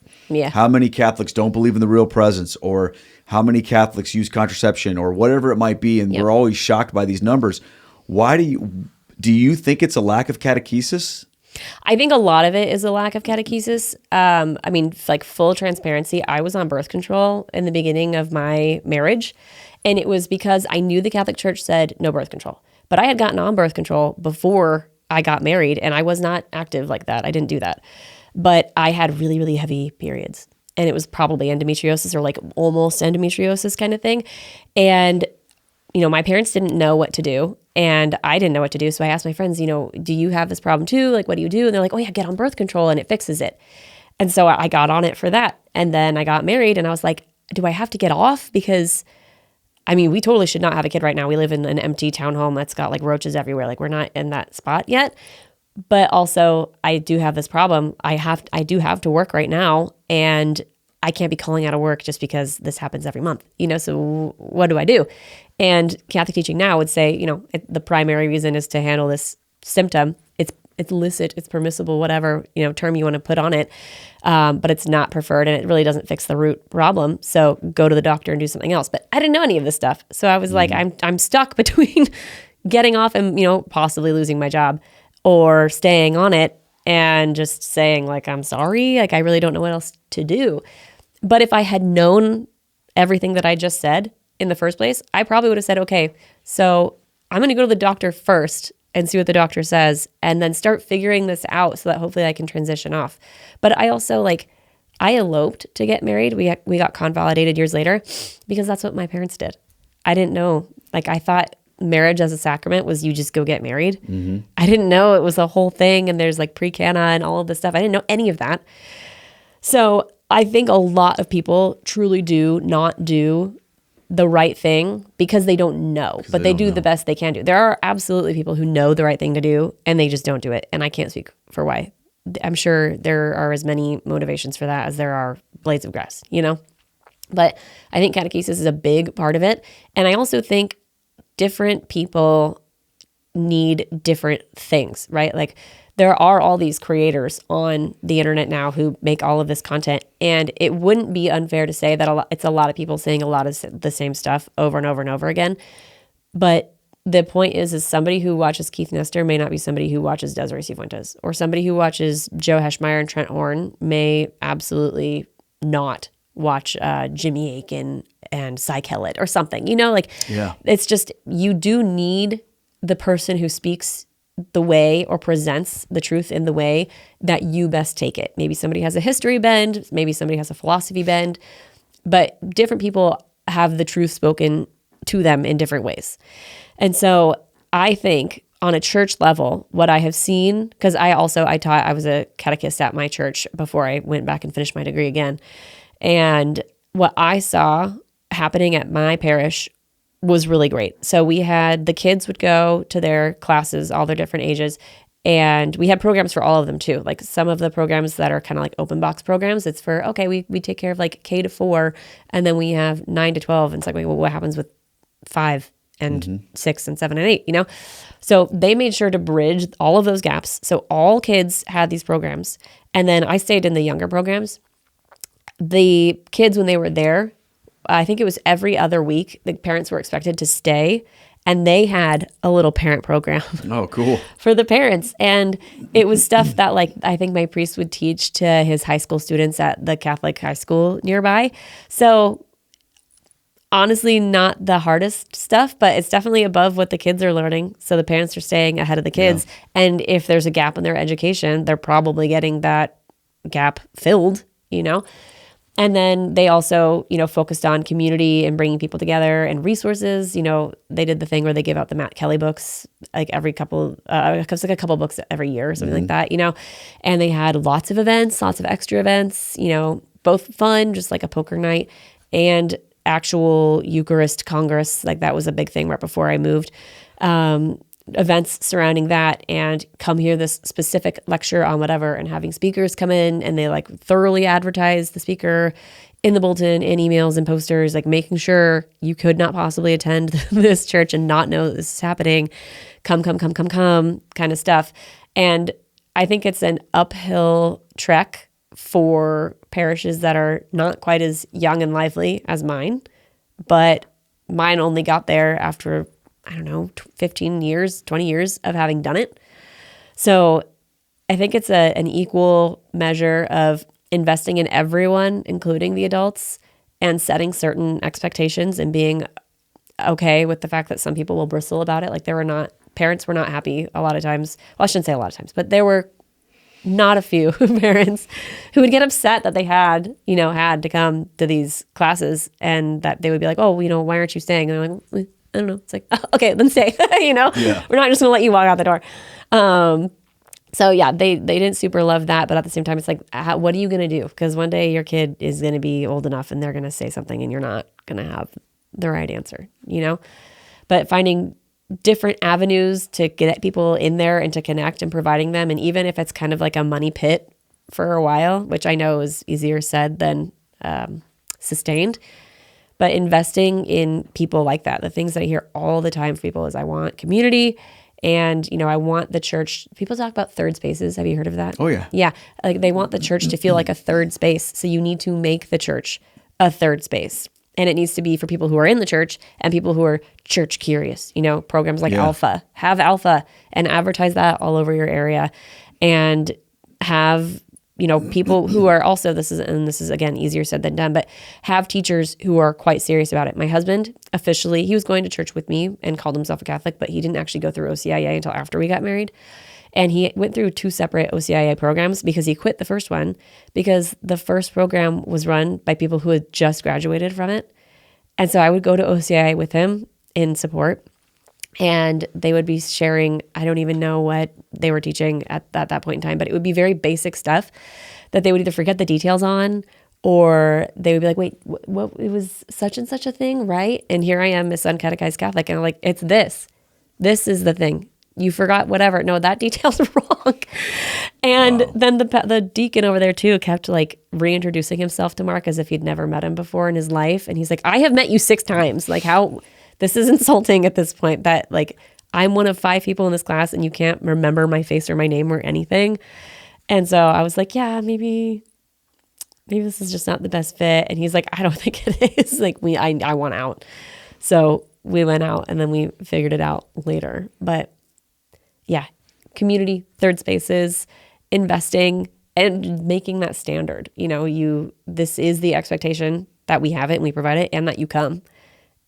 how many Catholics don't believe in the real presence, or how many Catholics use contraception, or whatever it might be, and we're always shocked by these numbers. Why do you think it's a lack of catechesis? I think a lot of it is a lack of catechesis. I mean, like, full transparency, I was on birth control in the beginning of my marriage, and it was because I knew the Catholic Church said no birth control. But I had gotten on birth control before I got married, and I was not active like that. I didn't do that. But I had really, really heavy periods, and it was probably endometriosis, or like almost endometriosis kind of thing. And, my parents didn't know what to do, and I didn't know what to do. So I asked my friends, do you have this problem too? Like, what do you do? And they're like, oh yeah, get on birth control and it fixes it. And so I got on it for that. And then I got married, and I was like, do I have to get off? Because we totally should not have a kid right now. We live in an empty townhome that's got like roaches everywhere. Like, we're not in that spot yet. But also, I do have this problem. I do have to work right now, and I can't be calling out of work just because this happens every month. So what do I do? And Catholic teaching now would say, the primary reason is to handle this symptom. It's licit, it's permissible, whatever term you want to put on it, but it's not preferred, and it really doesn't fix the root problem. So go to the doctor and do something else. But I didn't know any of this stuff, so I was like, I'm stuck between getting off and possibly losing my job, or staying on it and just saying like, I'm sorry, like I really don't know what else to do. But if I had known everything that I just said in the first place, I probably would have said, okay, so I'm going to go to the doctor first and see what the doctor says, and then start figuring this out so that hopefully I can transition off. But I also I eloped to get married. We got convalidated years later because that's what my parents did. I didn't know. Like, I thought marriage as a sacrament was you just go get married. I didn't know it was a whole thing and there's like pre-canna and all of this stuff. I didn't know any of that. So I think a lot of people truly do not do the right thing because they don't know, but they do the best they can do. There are absolutely people who know the right thing to do and they just don't do it. And I can't speak for why. I'm sure there are as many motivations for that as there are blades of grass, you know? But I think catechesis is a big part of it. And I also think different people need different things, right? Like, there are all these creators on the internet now who make all of this content. And it wouldn't be unfair to say that it's a lot of people saying a lot of the same stuff over and over and over again. But the point is somebody who watches Keith Nestor may not be somebody who watches Desirae Sifuentes, or somebody who watches Joe Heschmeyer and Trent Horn may absolutely not watch Jimmy Akin and Cy Kellett or something, you know, like, it's just, you do need the person who speaks the way or presents the truth in the way that you best take it. Maybe somebody has a history bend, maybe somebody has a philosophy bend, but different people have the truth spoken to them in different ways. And so I think on a church level, what I have seen, because I was a catechist at my church before I went back and finished my degree again. And what I saw happening at my parish was really great. So we had, the kids would go to their classes, all their different ages, and we had programs for all of them too. Like, some of the programs that are kind of like open box programs, it's for, okay, we take care of like K to 4, and then we have 9 to 12. And it's like, well, what happens with 5 and 6 and 7 and 8, you know? So they made sure to bridge all of those gaps. So all kids had these programs. And then I stayed in the younger programs. The kids, when they were there, I think it was every other week, the parents were expected to stay, and they had a little parent program. Oh, cool. For the parents. And it was stuff that, like, I think my priest would teach to his high school students at the Catholic high school nearby. So honestly, not the hardest stuff, but it's definitely above what the kids are learning. So the parents are staying ahead of the kids. Yeah. And if there's a gap in their education, they're probably getting that gap filled, you know? And then they also, you know, focused on community and bringing people together and resources. You know, they did the thing where they give out the Matt Kelly books, like every couple, it's like a couple books every year or something like that, you know. And they had lots of events, lots of extra events, you know, both fun, just like a poker night, and actual Eucharist Congress. Like, that was a big thing right before I moved. Events surrounding that, and come hear this specific lecture on whatever, and having speakers come in, and they like thoroughly advertise the speaker in the bulletin, in emails and posters, like making sure you could not possibly attend this church and not know that this is happening. Come kind of stuff. And I think it's an uphill trek for parishes that are not quite as young and lively as mine, but mine only got there after, I don't know, 15 years, 20 years of having done it. So I think it's an equal measure of investing in everyone, including the adults, and setting certain expectations and being okay with the fact that some people will bristle about it. Like, parents were not happy a lot of times. Well, I shouldn't say a lot of times, but there were not a few parents who would get upset that they had to come to these classes, and that they would be like, oh, why aren't you staying? And they're like, I don't know. It's like, oh, okay, then stay. We're not just going to let you walk out the door. So yeah, they didn't super love that, but at the same time, it's like, what are you going to do? Because one day your kid is going to be old enough and they're going to say something and you're not going to have the right answer, But finding different avenues to get people in there and to connect and providing them, and even if it's kind of like a money pit for a while, which I know is easier said than sustained. But investing in people like that, the things that I hear all the time from people is, I want community, and, I want the church. People talk about third spaces. Have you heard of that? Oh, yeah. Yeah. Like, they want the church to feel like a third space. So you need to make the church a third space. And it needs to be for people who are in the church and people who are church curious, programs like Alpha. Have Alpha and advertise that all over your area, and have people who are also, this is again easier said than done, but have teachers who are quite serious about it. My husband, officially, he was going to church with me and called himself a Catholic, but he didn't actually go through OCIA until after we got married. And he went through 2 separate OCIA programs because he quit the first one because the first program was run by people who had just graduated from it. And so I would go to OCIA with him in support, and they would be sharing, I don't even know what they were teaching at that point in time, but it would be very basic stuff that they would either forget the details on, or they would be like, wait, what it was such and such a thing, right? And here I am, Miss Uncatechized Catholic, and I'm like, it's this. This is the thing. You forgot whatever. No, that detail's wrong. And then the deacon over there too kept like reintroducing himself to Mark as if he'd never met him before in his life. And he's like, I have met you 6 times. Like, how, this is insulting at this point that like I'm one of 5 people in this class and you can't remember my face or my name or anything. And so I was like, yeah, maybe this is just not the best fit. And he's like, I don't think it is. Like I want out. So we went out and then we figured it out later. But yeah, community, third spaces, investing, and making that standard. You know, this is the expectation that we have it and we provide it, and that you come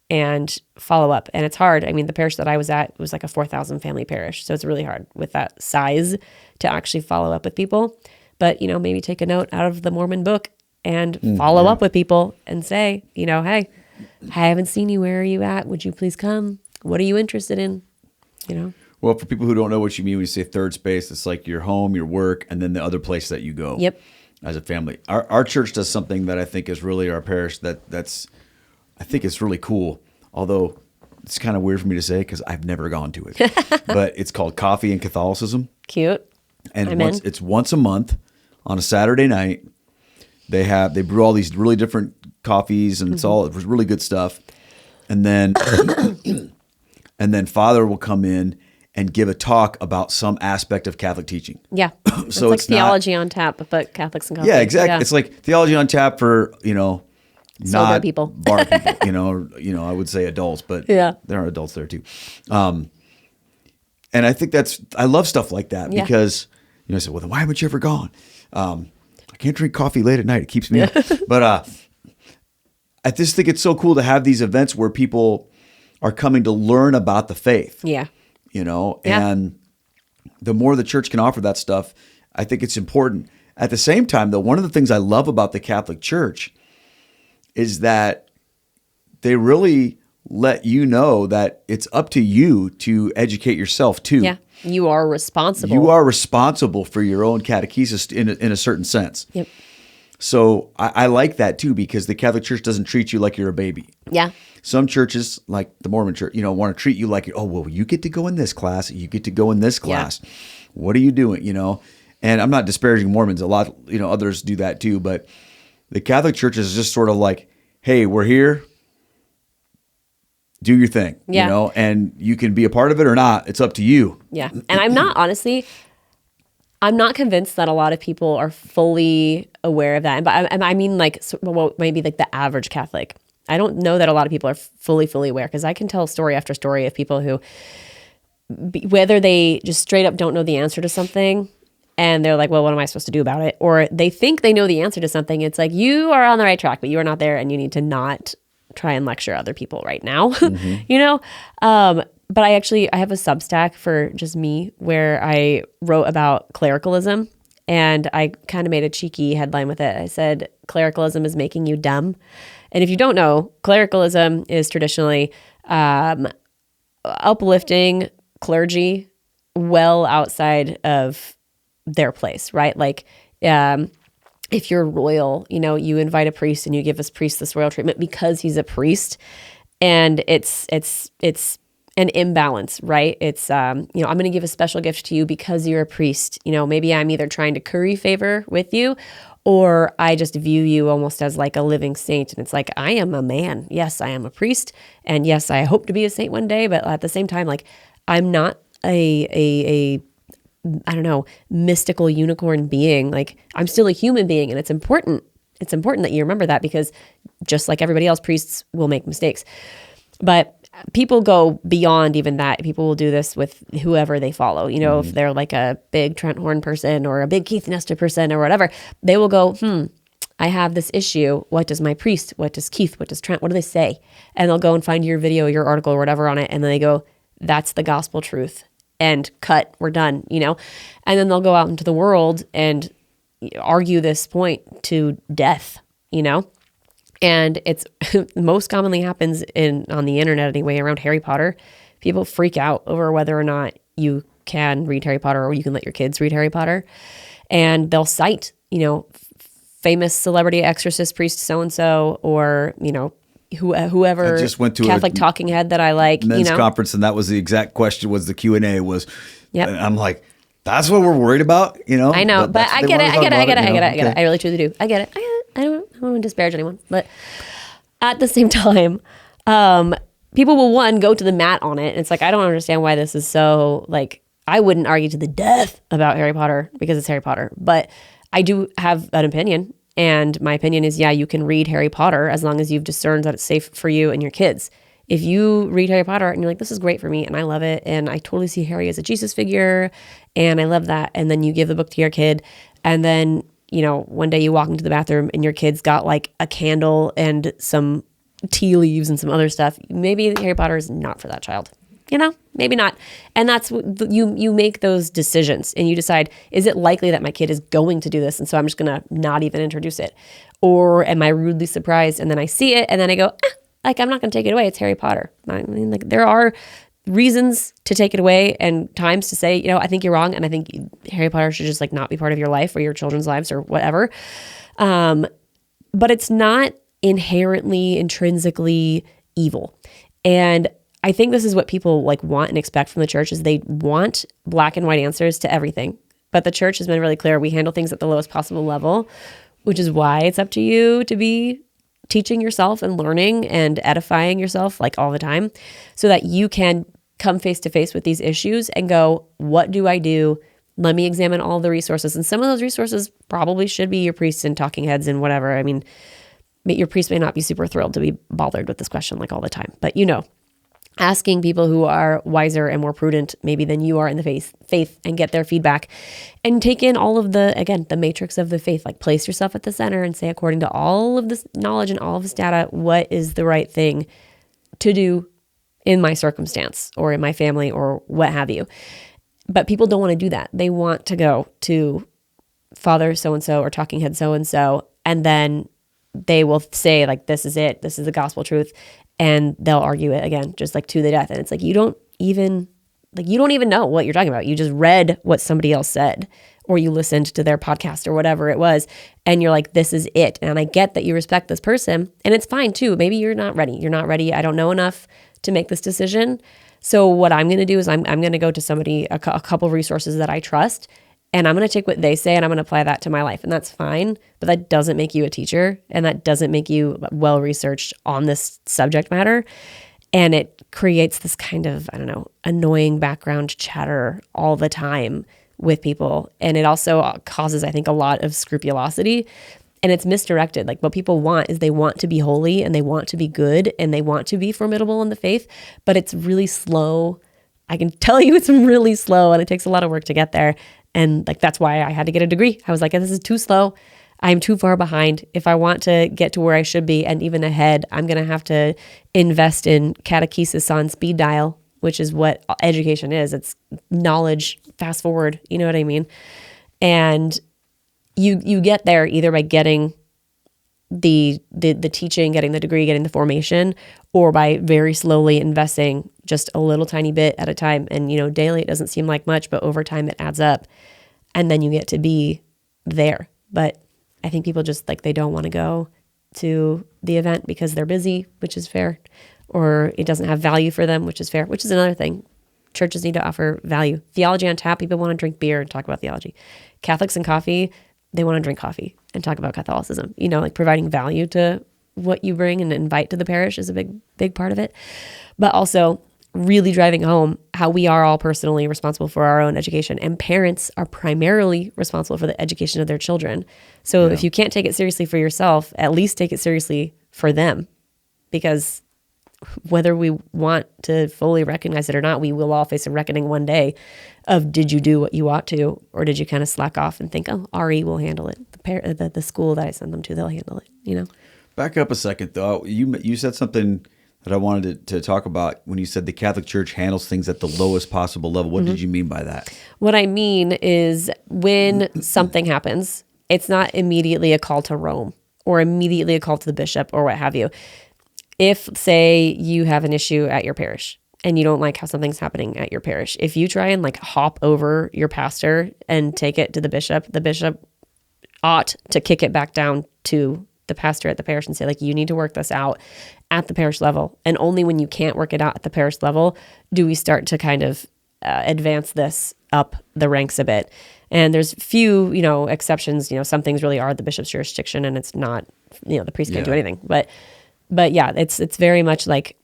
and follow up. And it's hard. I mean, the parish that I was at was like a 4,000 family parish. So it's really hard with that size to actually follow up with people. But, you know, maybe take a note out of the Mormon book and follow up with people and say, you know, hey, I haven't seen you. Where are you at? Would you please come? What are you interested in? You know? Well, for people who don't know what you mean when you say third space, it's like your home, your work, and then the other place that you go. Yep. As a family. Our church does something that I think is really our parish that's I think it's really cool. Although it's kind of weird for me to say because I've never gone to it. But it's called Coffee and Catholicism. Cute. And it's once a month on a Saturday night. They brew all these really different coffees, and it's really good stuff. And then Father will come in and give a talk about some aspect of Catholic teaching. Yeah. So it's like theology on tap, but Catholics and Catholics. Yeah, exactly. Yeah. It's like theology on tap for, you know, not people. Bar people, you know, I would say adults, but there are adults there too. And I think I love stuff like that because, you know, I said, well, then why haven't you ever gone? I can't drink coffee late at night. It keeps me up. But I just think it's so cool to have these events where people are coming to learn about the faith. Yeah. You know, and the more the church can offer that stuff, I think it's important. At the same time, though, one of the things I love about the Catholic Church is that they really let you know that it's up to you to educate yourself too. Yeah, you are responsible. You are responsible for your own catechesis in a certain sense. Yep. So I like that too, because the Catholic Church doesn't treat you like you're a baby. Yeah. Some churches, like the Mormon Church, you know, want to treat you like, oh, well, you get to go in this class. You get to go in this class. Yeah. What are you doing? You know, and I'm not disparaging Mormons. A lot, you know, others do that too. But the Catholic Church is just sort of like, hey, we're here. Do your thing, you know, and you can be a part of it or not. It's up to you. Yeah. And I'm not convinced that a lot of people are fully aware of that. But I mean, like, well, maybe like the average Catholic. I don't know that a lot of people are fully aware, because I can tell story after story of people who, whether they just straight up don't know the answer to something and they're like, well, what am I supposed to do about it? Or they think they know the answer to something. It's like, you are on the right track, but you are not there, and you need to not try and lecture other people right now, you know? But I have a Substack for just me where I wrote about clericalism, and I kind of made a cheeky headline with it. I said, clericalism is making you dumb. And if you don't know, clericalism is traditionally uplifting clergy well outside of their place, right? Like, if you're royal, you know, you invite a priest and you give this priest this royal treatment because he's a priest, and it's an imbalance, right? It's, you know, I'm going to give a special gift to you because you're a priest. You know, maybe I'm either trying to curry favor with you, or I just view you almost as like a living saint. And it's like, I am a man. Yes, I am a priest. And yes, I hope to be a saint one day. But at the same time, like, I'm not a I don't know, mystical unicorn being. Like, I'm still a human being, and it's important. It's important that you remember that, because just like everybody else, priests will make mistakes. But people go beyond even that. People will do this with whoever they follow. You know, if they're like a big Trent Horn person or a big Keith Nestor person or whatever, they will go, I have this issue. What does my priest, what does Keith, what does Trent, what do they say? And they'll go and find your video, your article or whatever on it. And then they go, that's the gospel truth. and cut, we're done, you know? And then they'll go out into the world and argue this point to death, you know? And it's most commonly happens on the internet anyway, around Harry Potter. People freak out over whether or not you can read Harry Potter or you can let your kids read Harry Potter. And they'll cite, you know, famous celebrity exorcist priest so-and-so, or, you know, whoever I just went to Catholic a talking head that I like, men's you know? conference, and that was the exact question, was the Q&A was, Yep. and I'm like, that's what we're worried about, you know? I know, but I get it. I get it. I really truly do. I get it. I don't want to disparage anyone, but at the same time, people will go to the mat on it. And it's like, I don't understand why this is so, like, I wouldn't argue to the death about Harry Potter because it's Harry Potter, but I do have an opinion. And my opinion is, yeah, you can read Harry Potter as long as you've discerned that it's safe for you and your kids. If you read Harry Potter and you're like, this is great for me and I love it, and I totally see Harry as a Jesus figure and I love that, and then you give the book to your kid, and then, you know, one day you walk into the bathroom and your kid's got like a candle and some tea leaves and some other stuff, maybe Harry Potter is not for that child. You know, maybe not. And that's what you make those decisions, and you decide, is it likely that my kid is going to do this? And so I'm just going to not even introduce it. Or am I rudely surprised? And then I see it and then I go, like, I'm not going to take it away. It's Harry Potter. I mean, like, there are reasons to take it away and times to say, you know, I think you're wrong. And I think Harry Potter should just like not be part of your life or your children's lives or whatever. But it's not inherently, intrinsically evil. And I think this is what people like want and expect from the church, is they want black and white answers to everything. But the church has been really clear. We handle things at the lowest possible level, which is why it's up to you to be teaching yourself and learning and edifying yourself like all the time, so that you can come face to face with these issues and go, what do I do? Let me examine all the resources. And some of those resources probably should be your priests and talking heads and whatever. I mean, your priest may not be super thrilled to be bothered with this question like all the time, but you know, asking people who are wiser and more prudent maybe than you are in the faith and get their feedback and take in all of the matrix of the faith, like place yourself at the center and say, according to all of this knowledge and all of this data, what is the right thing to do in my circumstance or in my family or what have you. But people don't want to do that. They want to go to Father so-and-so or talking head so-and-so, and then they will say like, this is it. This is the gospel truth. And they'll argue it again, just like to the death. And it's like, you don't even know what you're talking about. You just read what somebody else said, or you listened to their podcast or whatever it was. And you're like, this is it. And I get that you respect this person, and it's fine too. Maybe you're not ready. You're not ready. I don't know enough to make this decision. So what I'm going to do is I'm going to go to somebody, a couple of resources that I trust, and I'm going to take what they say and I'm going to apply that to my life. And that's fine, but that doesn't make you a teacher, and that doesn't make you well-researched on this subject matter. And it creates this kind of, I don't know, annoying background chatter all the time with people. And it also causes, I think, a lot of scrupulosity, and it's misdirected. Like, what people want is they want to be holy and they want to be good and they want to be formidable in the faith, but it's really slow. I can tell you it's really slow, and it takes a lot of work to get there. And like, that's why I had to get a degree. I was like, this is too slow. I'm too far behind. If I want to get to where I should be and even ahead, I'm going to have to invest in catechesis on speed dial, which is what education is. It's knowledge, fast forward, you know what I mean? And you get there either by getting the teaching, getting the degree, getting the formation, or by very slowly investing just a little tiny bit at a time. And, you know, daily it doesn't seem like much, but over time it adds up, and then you get to be there. But I think people just like, they don't want to go to the event because they're busy, which is fair, or it doesn't have value for them, which is fair, which is another thing. Churches need to offer value. Theology on tap, people want to drink beer and talk about theology. Catholics and coffee, they want to drink coffee and talk about Catholicism. You know, like providing value to what you bring and invite to the parish is a big part of it. But also really driving home how we are all personally responsible for our own education, and parents are primarily responsible for the education of their children. So if you can't take it seriously for yourself, at least take it seriously for them, because whether we want to fully recognize it or not, we will all face a reckoning one day of, did you do what you ought to, or did you kind of slack off and think, oh, RE will handle it. The school that I send them to, they'll handle it, you know? Back up a second, though. You said something that I wanted to talk about when you said the Catholic Church handles things at the lowest possible level. What did you mean by that? What I mean is when something happens, it's not immediately a call to Rome or immediately a call to the bishop or what have you. If, say, you have an issue at your parish and you don't like how something's happening at your parish, if you try and like hop over your pastor and take it to the bishop ought to kick it back down to the pastor at the parish and say, like, you need to work this out at the parish level. And only when you can't work it out at the parish level do we start to kind of advance this up the ranks a bit. And there's few, exceptions. Some things really are the bishop's jurisdiction, and it's not, the priest can't do anything. But yeah, it's very much like,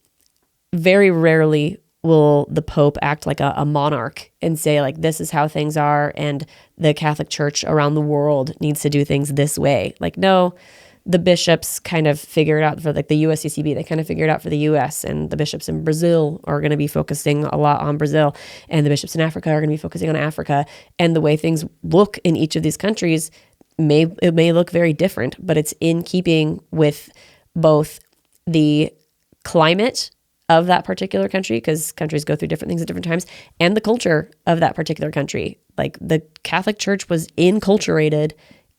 very rarely will the Pope act like a monarch and say, like, this is how things are, and the Catholic Church around the world needs to do things this way. Like, no, the bishops kind of figure it out for like the USCCB. They kind of figure it out for the US, and the bishops in Brazil are going to be focusing a lot on Brazil, and the bishops in Africa are going to be focusing on Africa. And the way things look in each of these countries may look very different, but it's in keeping with both the climate of that particular country, because countries go through different things at different times, and the culture of that particular country. Like, the Catholic Church was inculturated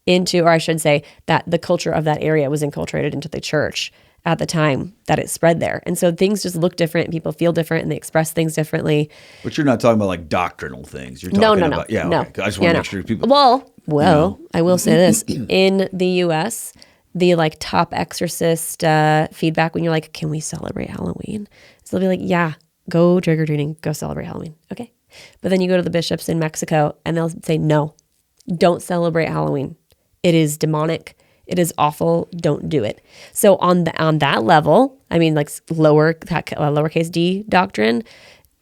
into, or I should say that the culture of that area was inculturated into the church at the time that it spread there. And so things just look different, people feel different, and they express things differently. But you're not talking about like doctrinal things. You're talking about, no. Okay. I just want to make sure people. Well, I will say this. In the US, the like top exorcist feedback when you're like, can we celebrate Halloween? So they'll be like, yeah, go trick-or-treating, go celebrate Halloween. Okay. But then you go to the bishops in Mexico and they'll say, no, don't celebrate Halloween. It is demonic. It is awful. Don't do it. So on that level, I mean, like lowercase d doctrine,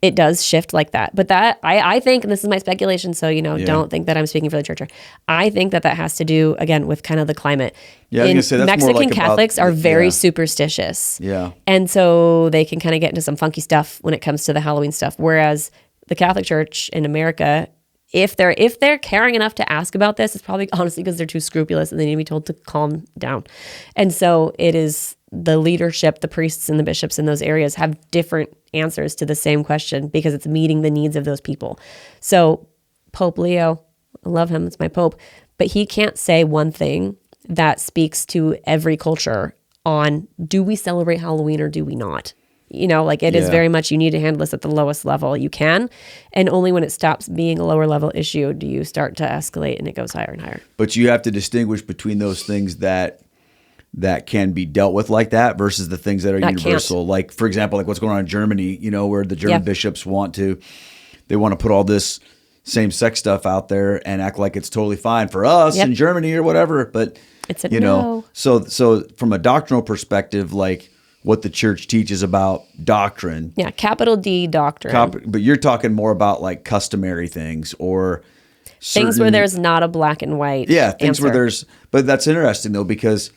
it does shift like that. But that, I think, and this is my speculation, so, don't think that I'm speaking for the church. I think that has to do, again, with kind of the climate. Yeah, I was going to say, that's Mexican more like Catholics are very superstitious. Yeah. And so they can kind of get into some funky stuff when it comes to the Halloween stuff. Whereas the Catholic Church in America, if they're caring enough to ask about this, it's probably honestly because they're too scrupulous and they need to be told to calm down. And so it is the leadership, the priests and the bishops in those areas have different answers to the same question because it's meeting the needs of those people. So Pope Leo, I love him, it's my Pope, but he can't say one thing that speaks to every culture on, do we celebrate Halloween or do we not? It is very much, you need to handle this at the lowest level you can. And only when it stops being a lower level issue do you start to escalate and it goes higher and higher. But you have to distinguish between those things that can be dealt with like that versus the things that are universal. Can't. Like, for example, like what's going on in Germany, where the German bishops want to put all this same-sex stuff out there and act like it's totally fine for us in Germany or whatever. But, it's a no. So from a doctrinal perspective, like, what the church teaches about doctrine. Yeah, capital D doctrine. But you're talking more about like customary things or things where there's not a black and white things where there's, but that's interesting though, because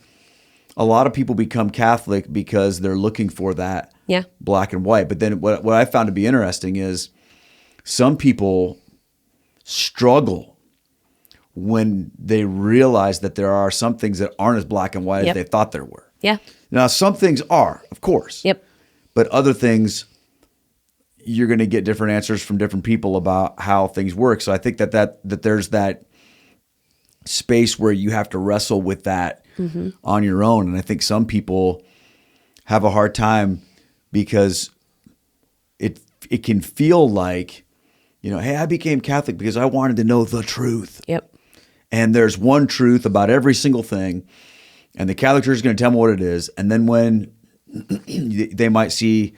a lot of people become Catholic because they're looking for that black and white. But then what I found to be interesting is some people struggle when they realize that there are some things that aren't as black and white as they thought there were. Yeah. Now, some things are, of course. Yep. But other things, you're going to get different answers from different people about how things work. So I think that there's that space where you have to wrestle with that on your own. And I think some people have a hard time because it can feel like, hey, I became Catholic because I wanted to know the truth. Yep. And there's one truth about every single thing. And the Catholic Church is going to tell them what it is. And then when they might see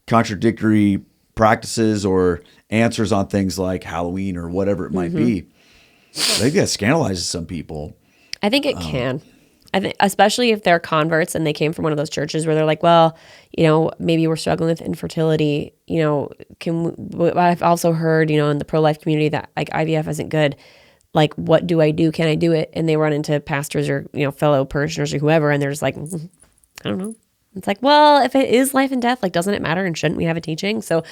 contradictory practices or answers on things like Halloween or whatever it might be, I think that scandalizes some people. I think it can. I think, especially if they're converts and they came from one of those churches where they're like, well, maybe we're struggling with infertility. I've also heard, in the pro-life community that like IVF isn't good. Like, what do I do? Can I do it? And they run into pastors or, fellow parishioners or whoever, and they're just like, I don't know. It's like, well, if it is life and death, like, doesn't it matter? And shouldn't we have a teaching? So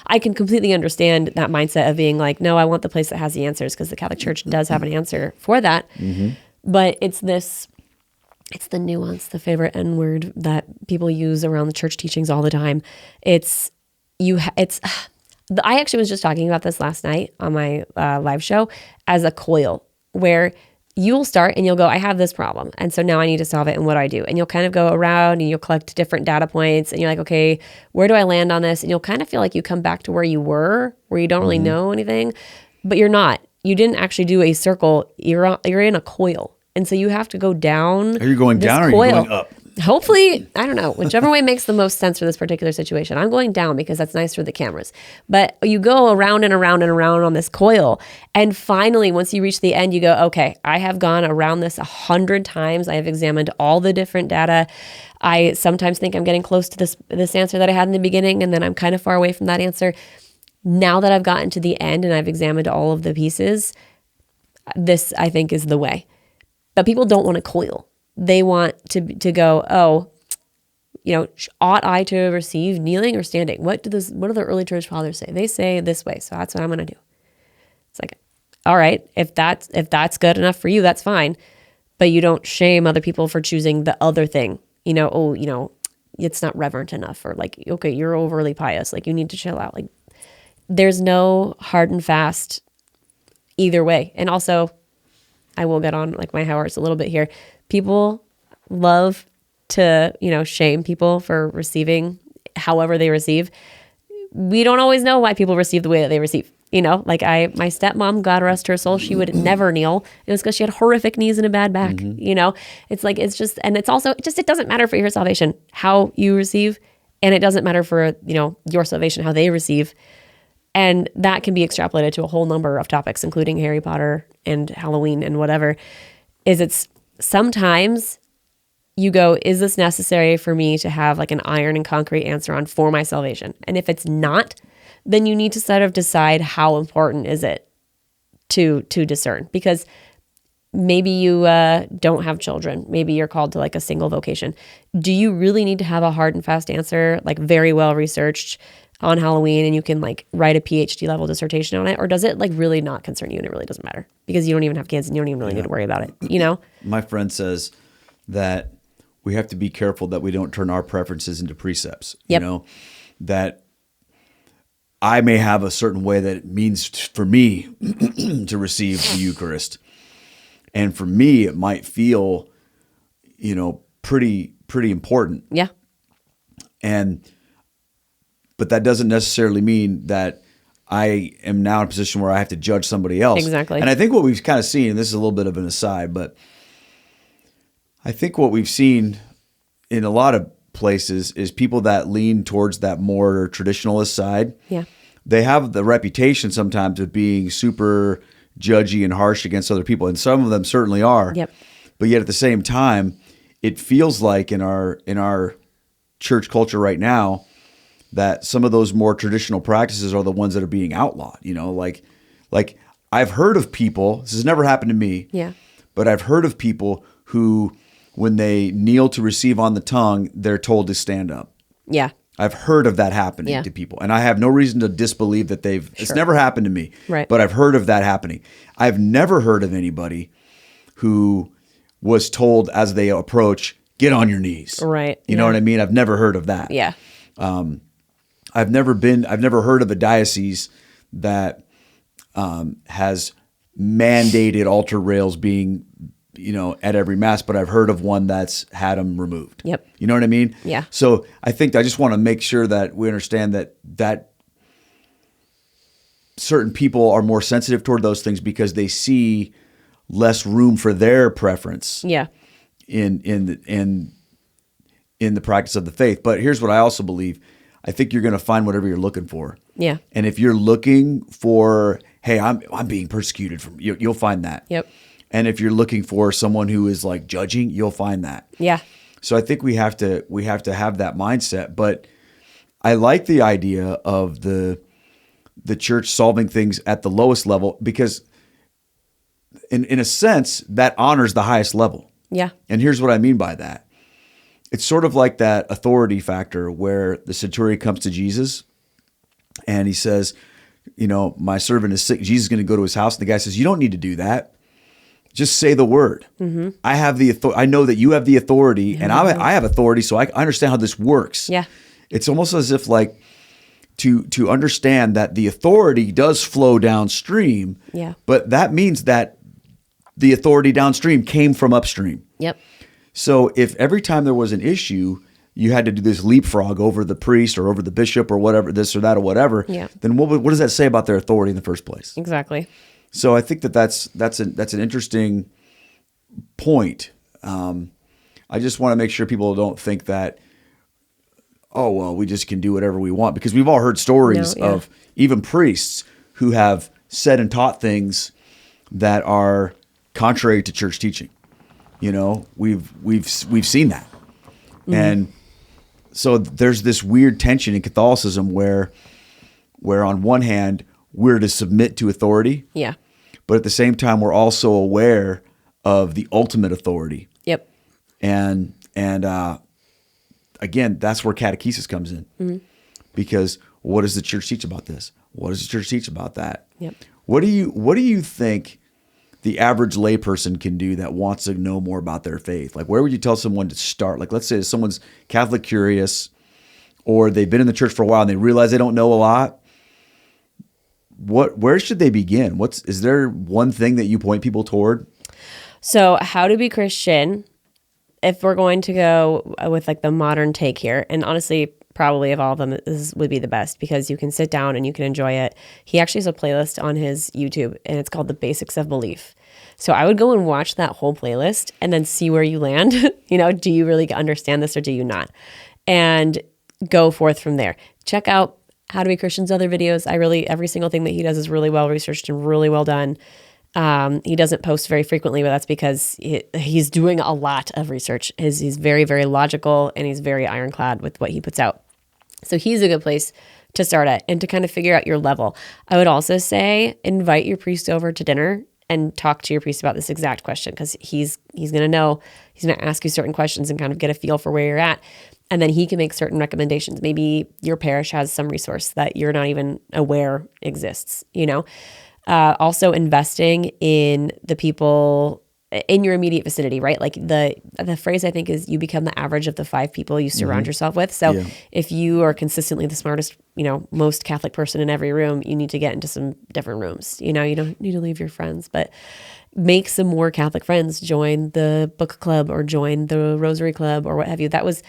I can completely understand that mindset of being like, no, I want the place that has the answers, because the Catholic Church does have an answer for that. Mm-hmm. But it's this It's the nuance, the favorite N word that people use around the church teachings all the time. It's I actually was just talking about this last night on my live show as a coil, where you'll start and you'll go, I have this problem. And so now I need to solve it. And what do I do? And you'll kind of go around and you'll collect different data points. And you're like, okay, where do I land on this? And you'll kind of feel like you come back to where you were, where you don't really know anything, but you're not. You didn't actually do a circle. You're in a coil. And so you have to go down. Are you going down or are you going up? Hopefully, I don't know, whichever way makes the most sense for this particular situation. I'm going down because that's nice for the cameras. But you go around and around and around on this coil. And finally, once you reach the end, you go, okay, I have gone around this 100 times. I have examined all the different data. I sometimes think I'm getting close to this answer that I had in the beginning, and then I'm kind of far away from that answer. Now that I've gotten to the end and I've examined all of the pieces, this, I think, is the way. But people don't want to coil. They want to go, oh, ought I to receive kneeling or standing? What do the early church fathers say? They say this way, so that's what I'm going to do. It's like, all right, if that's good enough for you, that's fine. But you don't shame other people for choosing the other thing. It's not reverent enough, or like, okay, you're overly pious. Like, you need to chill out. Like, there's no hard and fast either way. And also, I will get on like my horse a little bit here. People love to, shame people for receiving however they receive. We don't always know why people receive the way that they receive. Like my stepmom, God rest her soul, she would never kneel. It was because she had horrific knees and a bad back. It's like, it's just, and it's also just, it doesn't matter for your salvation, how you receive. And it doesn't matter for, your salvation, how they receive. And that can be extrapolated to a whole number of topics, including Harry Potter and Halloween and whatever. It's sometimes you go, is this necessary for me to have like an iron and concrete answer on for my salvation? And if it's not, then you need to sort of decide how important is it to discern, because maybe you don't have children. Maybe you're called to like a single vocation. Do you really need to have a hard and fast answer, like very well researched on Halloween, and you can like write a PhD level dissertation on it? Or does it like really not concern you and it really doesn't matter because you don't even have kids and you don't even really need to worry about it, My friend says that we have to be careful that we don't turn our preferences into precepts. Yep. That I may have a certain way that it means for me to receive the Eucharist. And for me, it might feel, pretty important. Yeah. But that doesn't necessarily mean that I am now in a position where I have to judge somebody else. Exactly. And I think what we've kind of seen, and this is a little bit of an aside, but I think what we've seen in a lot of places is people that lean towards that more traditionalist side. Yeah. They have the reputation sometimes of being super judgy and harsh against other people, and some of them certainly are. Yep. But yet at the same time, it feels like in our church culture right now that some of those more traditional practices are the ones that are being outlawed. Like I've heard of people, this has never happened to me. Yeah. But I've heard of people who, when they kneel to receive on the tongue, they're told to stand up. Yeah. I've heard of that happening to people. And I have no reason to disbelieve that it's never happened to me. Right. But I've heard of that happening. I've never heard of anybody who was told as they approach, get on your knees. Right. You know what I mean? I've never heard of that. Yeah. I've never heard of a diocese that has mandated altar rails being, at every mass, but I've heard of one that's had them removed. Yep. You know what I mean? Yeah. So I think I just want to make sure that we understand that certain people are more sensitive toward those things because they see less room for their preference. Yeah. In the practice of the faith. But here's what I also believe. I think you're going to find whatever you're looking for. Yeah. And if you're looking for, hey, I'm being persecuted, you'll find that. Yep. And if you're looking for someone who is like judging, you'll find that. Yeah. So I think we have to have that mindset. But I like the idea of the church solving things at the lowest level because in a sense that honors the highest level. Yeah. And here's what I mean by that. It's sort of like that authority factor where the centurion comes to Jesus and he says, my servant is sick. Jesus is going to go to his house. And the guy says, you don't need to do that. Just say the word. I have the authority. I know that you have the authority, and I have authority, so I understand how this works. Yeah. It's almost as if like to understand that the authority does flow downstream. Yeah. But that means that the authority downstream came from upstream. Yep. So if every time there was an issue, you had to do this leapfrog over the priest or over the bishop or whatever, this or that or whatever, then what does that say about their authority in the first place? Exactly. So I think that's an interesting point. I just want to make sure people don't think that, oh, well, we just can do whatever we want, because we've all heard stories of even priests who have said and taught things that are contrary to church teaching. You know, we've seen that. And so there's this weird tension in Catholicism where on one hand, we're to submit to authority. Yeah. But at the same time, we're also aware of the ultimate authority. Yep. And again, that's where catechesis comes in. Because what does the church teach about this? What does the church teach about that? Yep. What do you think the average layperson can do that wants to know more about their faith? Like, where would you tell someone to start? Like, let's say someone's Catholic curious, or they've been in the church for a while and they realize they don't know a lot. Where should they begin? Is there one thing that you point people toward? So how to be Christian, if we're going to go with like the modern take here, and honestly, probably of all of them, this would be the best because you can sit down and you can enjoy it. He actually has a playlist on his YouTube and it's called The Basics of Belief. So I would go and watch that whole playlist and then see where you land. You know, do you really understand this or do you not? And go forth from there. Check out How to Be Christian's other videos. Every single thing that he does is really well researched and really well done. He doesn't post very frequently, but that's because he's doing a lot of research. He's very, very logical and he's very ironclad with what he puts out. So he's a good place to start at and to kind of figure out your level. I would also say invite your priest over to dinner and talk to your priest about this exact question, because he's going to know, he's going to ask you certain questions and kind of get a feel for where you're at. And then he can make certain recommendations. Maybe your parish has some resource that you're not even aware exists, you know? Also investing in the people in your immediate vicinity, right? Like the phrase I think is you become the average of the 5 people you surround yourself with. So if you are consistently the smartest, you know, most Catholic person in every room, you need to get into some different rooms. You know, you don't need to leave your friends, but make some more Catholic friends. Join the book club or join the Rosary club or what have you. That was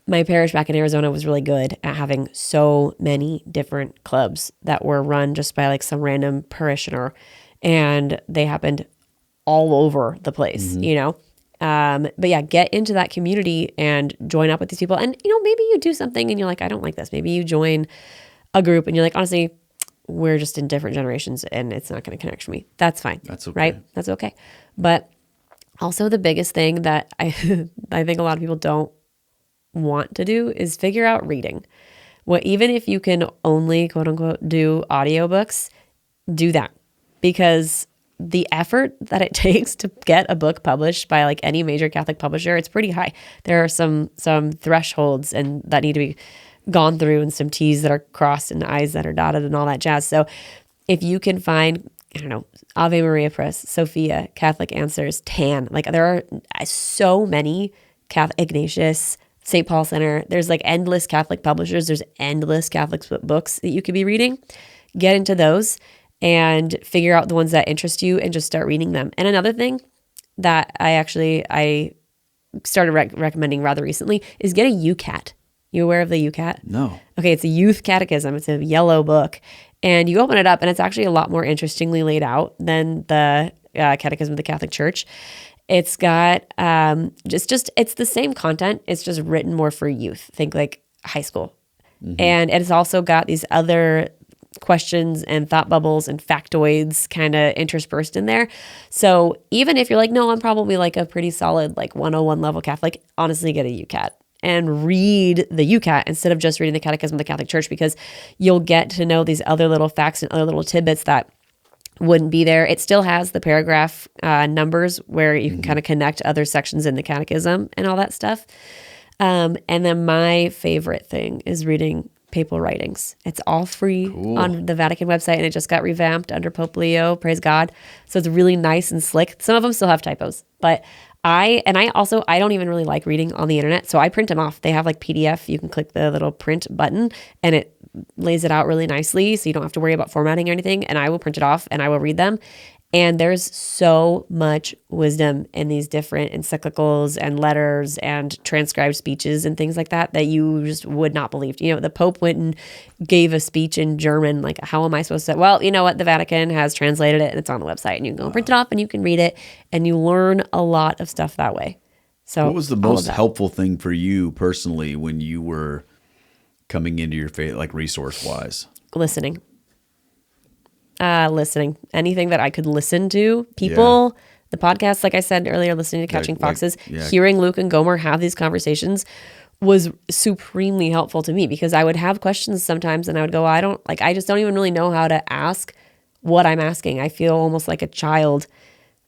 my parish back in Arizona was really good at having so many different clubs that were run just by like some random parishioner, and they happened all over the place, you know? But yeah, get into that community and join up with these people. And, you know, maybe you do something and you're like, I don't like this. Maybe you join a group and you're like, honestly, we're just in different generations and it's not going to connect for me. That's fine. That's okay. Right? That's okay. But also the biggest thing that I think a lot of people don't want to do is figure out reading. Well, even if you can only quote unquote do audiobooks, do that, because the effort that it takes to get a book published by like any major Catholic publisher, it's pretty high. There are some thresholds and that need to be gone through, and some T's that are crossed and I's that are dotted and all that jazz. So if you can find, I don't know, Ave Maria Press, Sophia, Catholic Answers, TAN, like there are so many Ignatius, St. Paul Center. There's like endless Catholic publishers. There's endless Catholic books that you could be reading. Get into those and figure out the ones that interest you and just start reading them. And another thing that I started recommending rather recently is get a UCAT. You aware of the UCAT? No. Okay, it's a youth catechism. It's a yellow book. And you open it up and it's actually a lot more interestingly laid out than the Catechism of the Catholic Church. It's got it's the same content. It's just written more for youth. Think like high school. And it's also got these other questions and thought bubbles and factoids kind of interspersed in there. So even if you're like, no, I'm probably like a pretty solid like 101 level Catholic, honestly get a UCAT and read the UCAT instead of just reading the Catechism of the Catholic Church, because you'll get to know these other little facts and other little tidbits that wouldn't be there. It still has the paragraph numbers where you can kind of connect other sections in the catechism and all that stuff. And then my favorite thing is reading papal writings. It's all free Cool. on the Vatican website, and it just got revamped under Pope Leo. Praise God. So it's really nice and slick. Some of them still have typos, but I don't even really like reading on the internet, so I print them off. They have like PDF. You can click the little print button, and it lays it out really nicely, so you don't have to worry about formatting or anything. And I will print it off, and I will read them. And there's so much wisdom in these different encyclicals and letters and transcribed speeches and things like that you just would not believe. You know, the Pope went and gave a speech in German. Like, how am I supposed to? Well, you know what? The Vatican has translated it, and it's on the website, and you can go print it off, and you can read it, and you learn a lot of stuff that way. So, what was the most helpful thing for you personally when you were coming into your faith, like resource wise? Listening. Anything that I could listen to, people, the podcast, like I said earlier, listening to Catching Foxes, hearing Luke and Gomer have these conversations was supremely helpful to me, because I would have questions sometimes and I would go, I just don't even really know how to ask what I'm asking. I feel almost like a child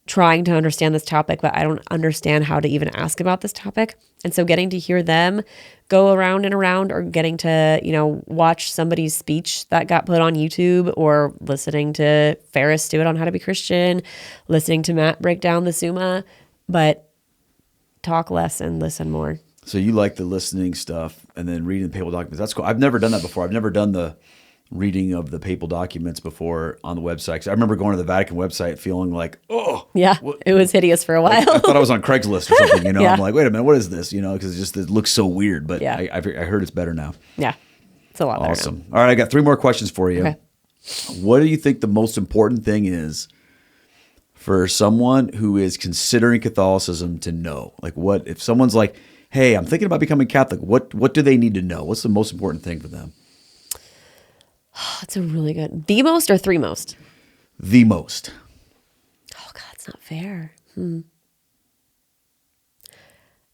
trying to understand this topic, but I don't understand how to even ask about this topic. And so getting to hear them go around and around, or getting to, watch somebody's speech that got put on YouTube, or listening to Ferris do it on how to be Christian, listening to Matt break down the Summa, but talk less and listen more. So you like the listening stuff and then reading the papal documents. That's cool. I've never done that before. I've never done the reading of the papal documents before on the website. 'Cause I remember going to the Vatican website feeling like, it was hideous for a while. I thought I was on Craigslist or something, Yeah. I'm like, wait a minute, what is this? Because it looks so weird, but Yeah. I heard it's better now. Yeah, it's a lot better. Awesome. All right, I got 3 more questions for you. Okay. What do you think the most important thing is for someone who is considering Catholicism to know? Like, what if someone's like, hey, I'm thinking about becoming Catholic, what do they need to know? What's the most important thing for them? That's a really good. The most or 3 most? The most. Oh, God, it's not fair.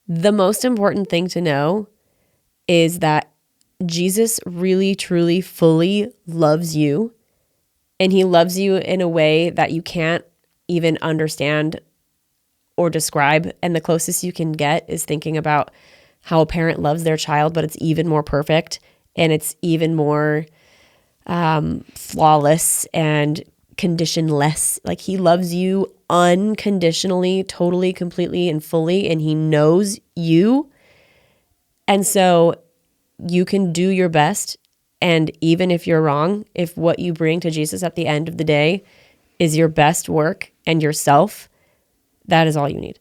The most important thing to know is that Jesus really, truly, fully loves you. And he loves you in a way that you can't even understand or describe. And the closest you can get is thinking about how a parent loves their child, but it's even more perfect, and it's even more flawless and conditionless. Like, he loves you unconditionally, totally, completely, and fully, and he knows you. And so you can do your best. And even if you're wrong, if what you bring to Jesus at the end of the day is your best work and yourself, that is all you need.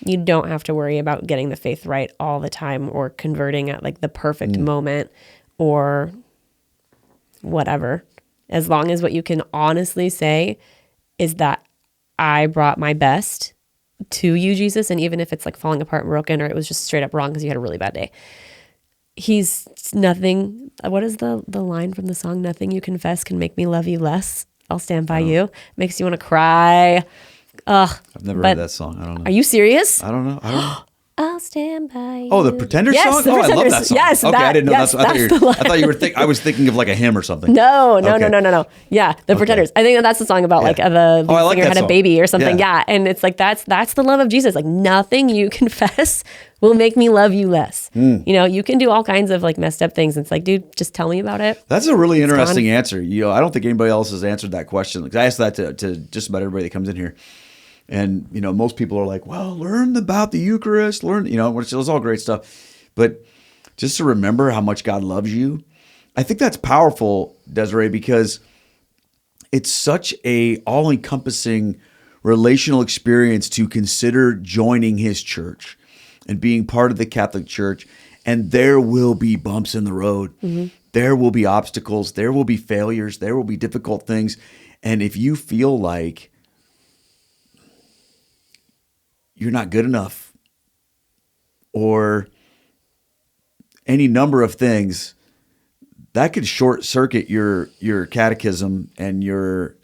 You don't have to worry about getting the faith right all the time, or converting at like the perfect moment, or whatever. As long as what you can honestly say is that I brought my best to you, Jesus, and even if it's like falling apart and broken, or it was just straight up wrong because you had a really bad day, he's nothing. What is the line from the song? Nothing you confess can make me love you less. I'll stand by you. Makes you want to cry. Ugh. I've never heard that song. I don't know. Are you serious? I don't know. I'll stand by you. Oh, the Pretenders Yes, song? the Oh, I love Pretenders. that song. Yes, okay, I didn't know yes, that's. I thought you were. I was thinking of like a hymn or something. No. Okay. Yeah, the Pretenders. I think that's the song about like the lead I like singer that had song. a baby or something. Yeah. Yeah, and it's like that's the love of Jesus. Like, nothing you confess will make me love you less. You can do all kinds of like messed up things. It's like, dude, just tell me about it. That's a really interesting answer. I don't think anybody else has answered that question. Like, I asked that to just about everybody that comes in here. And, most people are like, well, learn about the Eucharist, which is all great stuff. But just to remember how much God loves you, I think that's powerful, Desirae, because it's such a all-encompassing relational experience to consider joining his church and being part of the Catholic Church. And there will be bumps in the road. Mm-hmm. There will be obstacles. There will be failures. There will be difficult things. And if you feel like you're not good enough, or any number of things, that could short circuit your catechism and your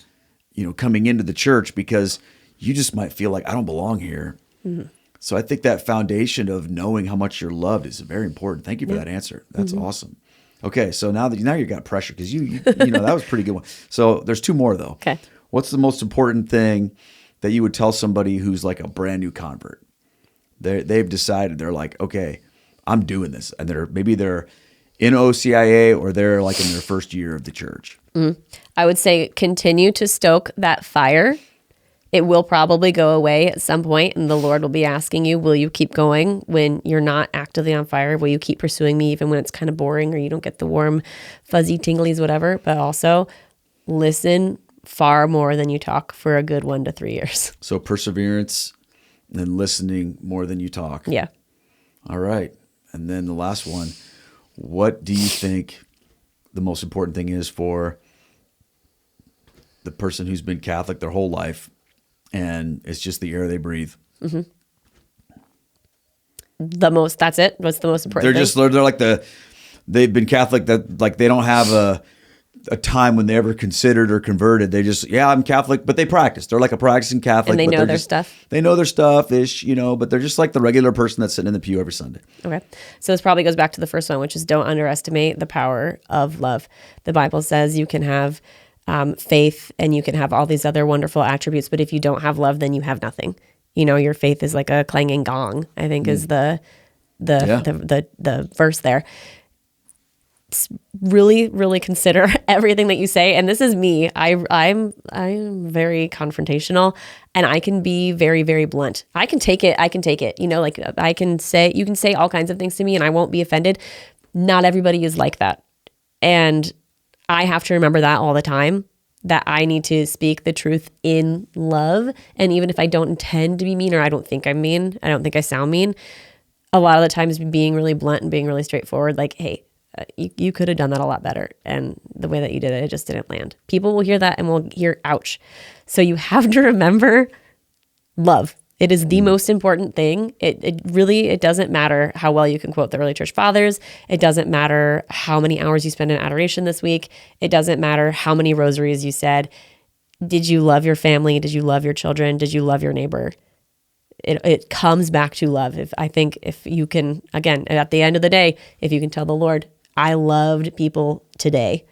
coming into the church, because you just might feel like, I don't belong here. Mm-hmm. So I think that foundation of knowing how much you're loved is very important. Thank you for that answer. That's awesome. Okay, so now you got pressure, because you that was a pretty good one. So there's 2 more though. Okay. What's the most important thing that you would tell somebody who's like a brand new convert? They've decided, they're like, okay, I'm doing this, and they're in OCIA or they're like in their first year of the church? I would say continue to stoke that fire. It will probably go away at some point, and the Lord will be asking you, will you keep going when you're not actively on fire? Will you keep pursuing me even when it's kind of boring or you don't get the warm, fuzzy tinglies, whatever? But also listen far more than you talk for a good 1 to 3 years. So perseverance and listening more than you talk. Yeah. All right. And then the last one, what do you think the most important thing is for the person who's been Catholic their whole life and it's just the air they breathe? Mm-hmm. That's it? What's the most important thing? They're like they've been Catholic that like they don't have a time when they ever considered or converted. They just, I'm Catholic, but they practice. They're like a practicing Catholic. And they know their stuff. They know their stuff-ish, but they're just like the regular person that's sitting in the pew every Sunday. Okay. So this probably goes back to the first one, which is don't underestimate the power of love. The Bible says you can have faith and you can have all these other wonderful attributes, but if you don't have love, then you have nothing. Your faith is like a clanging gong, I think is the verse there. Really, really consider everything that you say. And this is me. I'm very confrontational and I can be very, very blunt. I can take it. You can say all kinds of things to me and I won't be offended. Not everybody is like that. And I have to remember that all the time, that I need to speak the truth in love. And even if I don't intend to be mean, or I don't think I'm mean, I don't think I sound mean, a lot of the times being really blunt and being really straightforward, like, hey, you could have done that a lot better. And the way that you did it just didn't land. People will hear that and will hear, ouch. So you have to remember love. It is the most important thing. It doesn't matter how well you can quote the early church fathers. It doesn't matter how many hours you spend in adoration this week. It doesn't matter how many rosaries you said. Did you love your family? Did you love your children? Did you love your neighbor? It comes back to love. If you can, again, at the end of the day, if you can tell the Lord, I loved people today.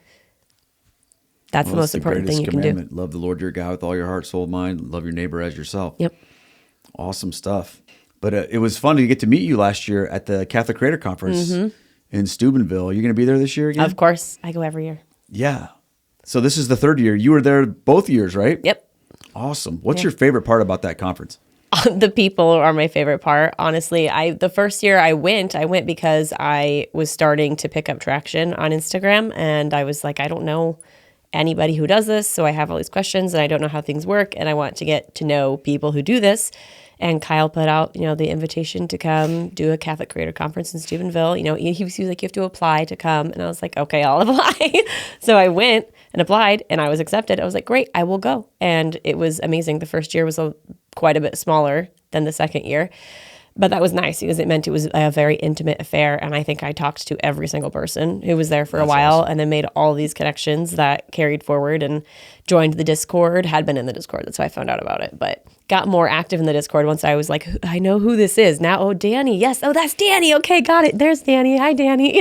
That's the most important thing you can do. Love the Lord your God with all your heart, soul, mind. Love your neighbor as yourself. Yep. Awesome stuff. But it was fun to get to meet you last year at the Catholic Creator Conference in Steubenville. You're going to be there this year again? Of course. I go every year. Yeah. So this is the third year. You were there both years, right? Yep. Awesome. What's your favorite part about that conference? The people are my favorite part. Honestly, the first year I went because I was starting to pick up traction on Instagram. And I was like, I don't know anybody who does this. So I have all these questions and I don't know how things work. And I want to get to know people who do this. And Kyle put out, the invitation to come do a Catholic Creator Conference in Steubenville. He was like, you have to apply to come. And I was like, okay, I'll apply. So I went and applied and I was accepted. I was like, great, I will go. And it was amazing. The first year was quite a bit smaller than the second year. But that was nice because it meant it was a very intimate affair. And I think I talked to every single person who was there for a while awesome. And then made all these connections that carried forward and joined the Discord, had been in the Discord. That's how I found out about it. But got more active in the Discord once I was like, I know who this is now. Oh, Danny. Yes. Oh, that's Danny. Okay, got it. There's Danny. Hi, Danny.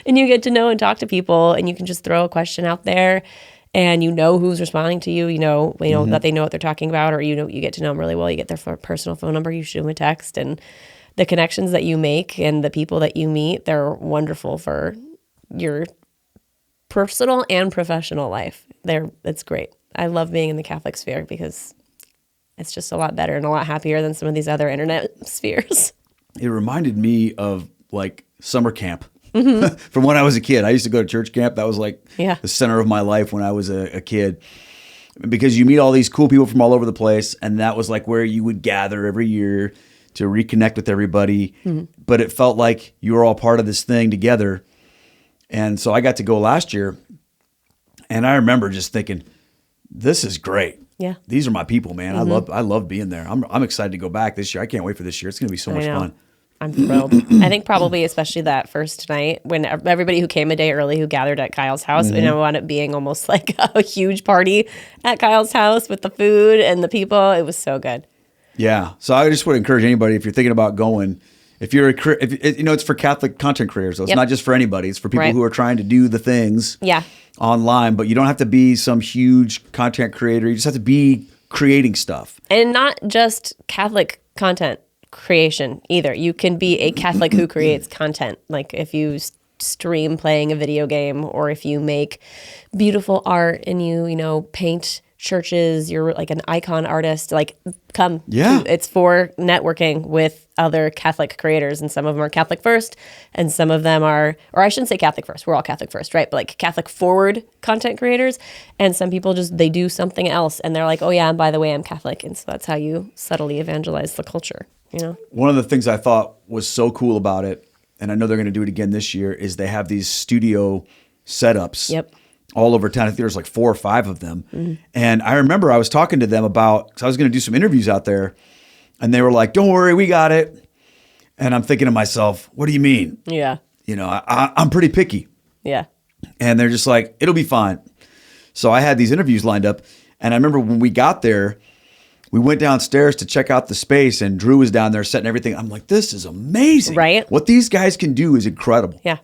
And you get to know and talk to people and you can just throw a question out there. And who's responding to you, that they know what they're talking about, or you get to know them really well. You get their personal phone number, you shoot them a text, and the connections that you make and the people that you meet, they're wonderful for your personal and professional life. It's great. I love being in the Catholic sphere because it's just a lot better and a lot happier than some of these other internet spheres. It reminded me of like summer camp. From when I was a kid. I used to go to church camp. That was like the center of my life when I was a kid, because you meet all these cool people from all over the place. And that was like where you would gather every year to reconnect with everybody. But it felt like you were all part of this thing together. And so I got to go last year and I remember just thinking, this is great. Yeah. These are my people, man. I love being there. I'm excited to go back this year. I can't wait for this year. It's going to be so much fun. I'm thrilled. I think probably especially that first night when everybody who came a day early who gathered at Kyle's house, it wound up being almost like a huge party at Kyle's house with the food and the people. It was so good. Yeah. So I just would encourage anybody, if you're thinking about going, it's for Catholic content creators. So it's not just for anybody. It's for people who are trying to do the things online, but you don't have to be some huge content creator. You just have to be creating stuff. And not just Catholic content creation either. You can be a Catholic who creates content. Like if you stream playing a video game, or if you make beautiful art and you paint churches, you're like an icon artist, like come. Yeah. It's for networking with other Catholic creators, and some of them are Catholic first and some of them are, or I shouldn't say Catholic first, we're all Catholic first, right? But like Catholic forward content creators, and some people they do something else and they're like, oh yeah, and by the way, I'm Catholic. And so that's how you subtly evangelize the culture, One of the things I thought was so cool about it, and I know they're going to do it again this year, is they have these studio setups. Yep. All over town. I think there's like 4 or 5 of them. And I remember I was talking to them because I was going to do some interviews out there, and they were like, don't worry, we got it. And I'm thinking to myself, what do you mean? Yeah. I'm pretty picky. Yeah. And they're just like, it'll be fine. So I had these interviews lined up. And I remember when we got there, we went downstairs to check out the space, and Drew was down there setting everything. I'm like, this is amazing. Right. What these guys can do is incredible. Yeah.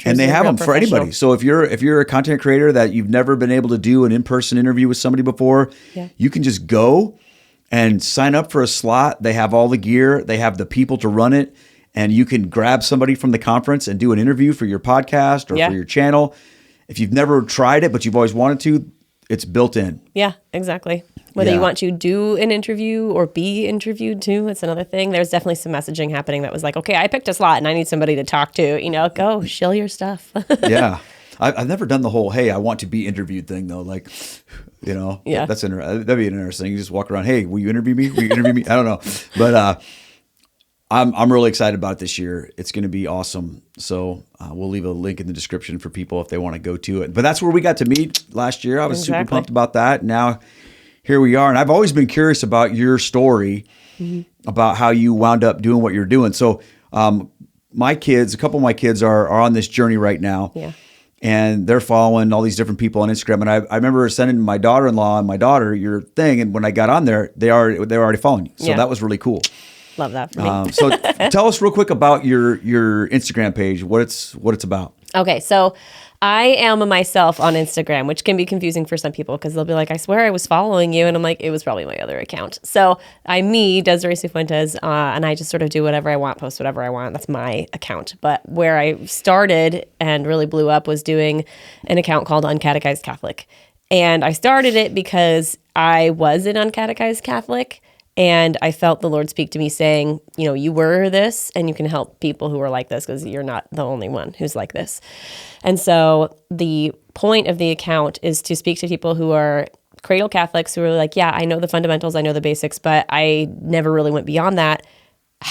And they have them for anybody. So if you're a content creator that you've never been able to do an in-person interview with somebody before, you can just go and sign up for a slot. They have all the gear. They have the people to run it. And you can grab somebody from the conference and do an interview for your podcast or for your channel. If you've never tried it, but you've always wanted to, it's built in. Yeah, exactly. Whether you want to do an interview or be interviewed too, it's another thing. There's definitely some messaging happening that was like, okay, I picked a slot and I need somebody to talk to, go shill your stuff. Yeah. I've never done the whole, hey, I want to be interviewed thing though. Like, that's that'd be interesting. You just walk around, hey, will you interview me? Will you interview me? I don't know. But I'm really excited about it this year. It's going to be awesome. So we'll leave a link in the description for people if they want to go to it. But that's where we got to meet last year. I was super pumped about that. Now here we are. And I've always been curious about your story, about how you wound up doing what you're doing. So my kids, a couple of my kids are on this journey right now. Yeah. And they're following all these different people on Instagram. And I remember sending my daughter-in-law and my daughter your thing. And when I got on there, they were already following you. So that was really cool. Love that for me. So tell us real quick about your Instagram page, what it's about. Okay, so I am myself on Instagram, which can be confusing for some people because they'll be like, I swear I was following you. And I'm like, it was probably my other account. So I'm Desirae Sifuentes, and I just sort of do whatever I want, post whatever I want. That's my account. But where I started and really blew up was doing an account called Uncatechized Catholic. And I started it because I was an uncatechized Catholic. And I felt the Lord speak to me saying, you were this and you can help people who are like this because you're not the only one who's like this. And so the point of the account is to speak to people who are cradle Catholics who are like, yeah, I know the fundamentals, I know the basics, but I never really went beyond that.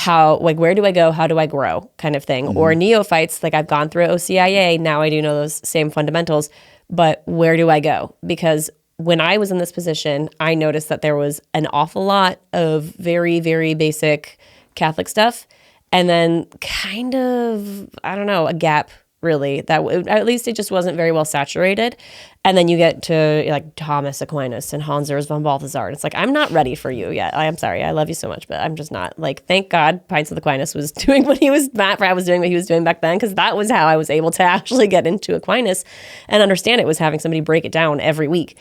Where do I go? How do I grow? Kind of thing. Or neophytes, like I've gone through OCIA, now I do know those same fundamentals, but where do I go? Because when I was in this position, I noticed that there was an awful lot of very, very basic Catholic stuff. And then kind of, a gap really, that at least it just wasn't very well saturated. And then you get to like Thomas Aquinas and Hans Urs von Balthasar. And it's like, I'm not ready for you yet. I'm sorry. I love you so much, but I'm just not. Like, thank God Pints of Aquinas was doing what he was, I was doing what he was doing back then, because that was how I was able to actually get into Aquinas and understand it, was having somebody break it down every week.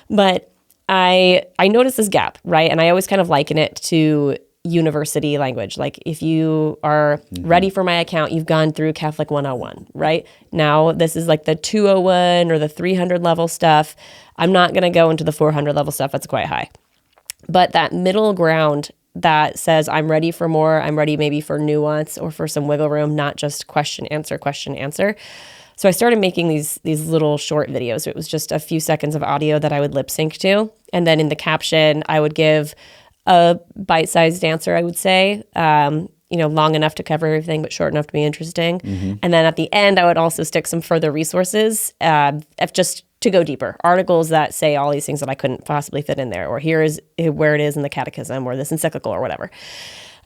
But I noticed this gap, right? And I always kind of liken it to university language. Like if you are ready for my account, you've gone through Catholic 101, right? Now this is like the 201 or the 300 level stuff. I'm not going to go into the 400 level stuff. That's quite high. But that middle ground that says I'm ready for more, I'm ready maybe for nuance or for some wiggle room, not just question, answer. So I started making these little short videos. It was just a few seconds of audio that I would lip sync to. And then in the caption, I would give a bite-sized answer, I would say, long enough to cover everything, but short enough to be interesting. And then at the end, I would also stick some further resources just to go deeper. Articles that say all these things that I couldn't possibly fit in there, or here is where it is in the catechism or this encyclical or whatever.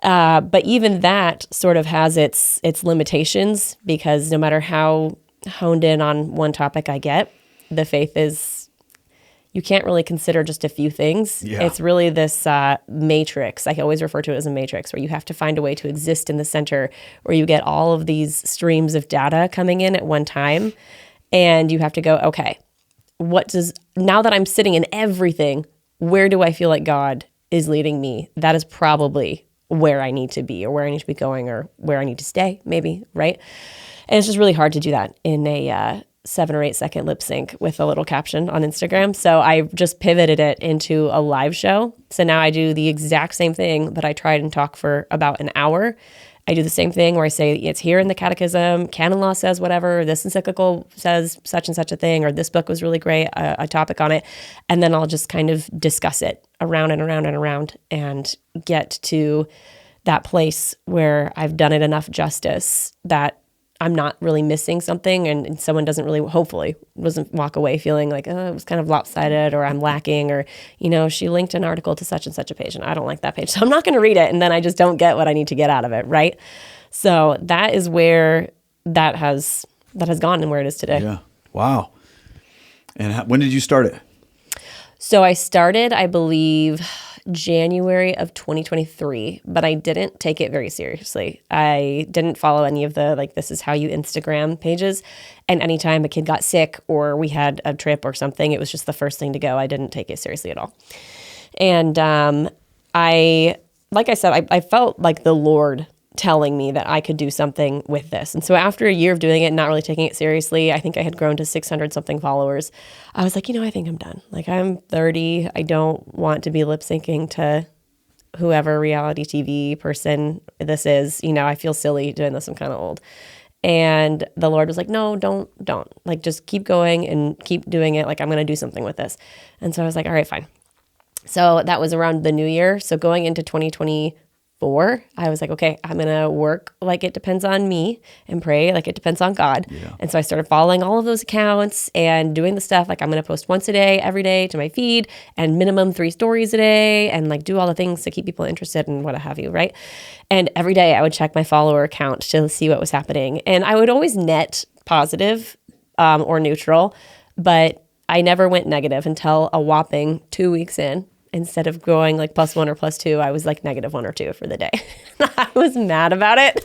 But even that sort of has its limitations, because no matter how honed in on one topic I get, the faith is, you can't really consider just a few things. Yeah. It's really this matrix. I always refer to it as a matrix, where you have to find a way to exist in the center, where you get all of these streams of data coming in at one time. And you have to go, okay, now that I'm sitting in everything, where do I feel like God is leading me? That is probably where I need to be or where I need to be going or where I need to stay, maybe, right? And it's just really hard to do that in a 7 or 8 second lip sync with a little caption on Instagram. So I just pivoted it into a live show. So now I do the exact same thing, but I try and talk for about an hour. I do the same thing where I say it's here in the Catechism, canon law says whatever, this encyclical says such and such a thing, or this book was really great, a topic on it. And then I'll just kind of discuss it around and around and around and get to that place where I've done it enough justice that I'm not really missing something, and someone doesn't really, hopefully, doesn't walk away feeling like, oh, it was kind of lopsided, or I'm lacking, or, she linked an article to such and such a page, and I don't like that page, so I'm not going to read it, and then I just don't get what I need to get out of it, right? So that is where that has gone and where it is today. Yeah. Wow. And when did you start it? So I started, I believe, January of 2023, but I didn't take it very seriously. I didn't follow any of the, this is how you Instagram pages. And anytime a kid got sick or we had a trip or something, it was just the first thing to go. I didn't take it seriously at all. And like I said, I felt like the Lord telling me that I could do something with this. And so after a year of doing it and not really taking it seriously, I think I had grown to 600 something followers. I was like, I think I'm done. I'm 30. I don't want to be lip syncing to whoever reality TV person this is. I feel silly doing this. I'm kind of old. And the Lord was like, no, don't. Just keep going and keep doing it. I'm going to do something with this. And so I was like, all right, fine. So that was around the new year. So going into 2024, I was like, okay, I'm going to work like it depends on me and pray like it depends on God. Yeah. And so I started following all of those accounts and doing the stuff I'm going to post once a day, every day to my feed, and minimum 3 stories a day, and do all the things to keep people interested and what have you, right? And every day I would check my follower account to see what was happening. And I would always net positive or neutral, but I never went negative until a whopping 2 weeks in. Instead of going +1 or +2, I was -1 or 2 for the day. I was mad about it.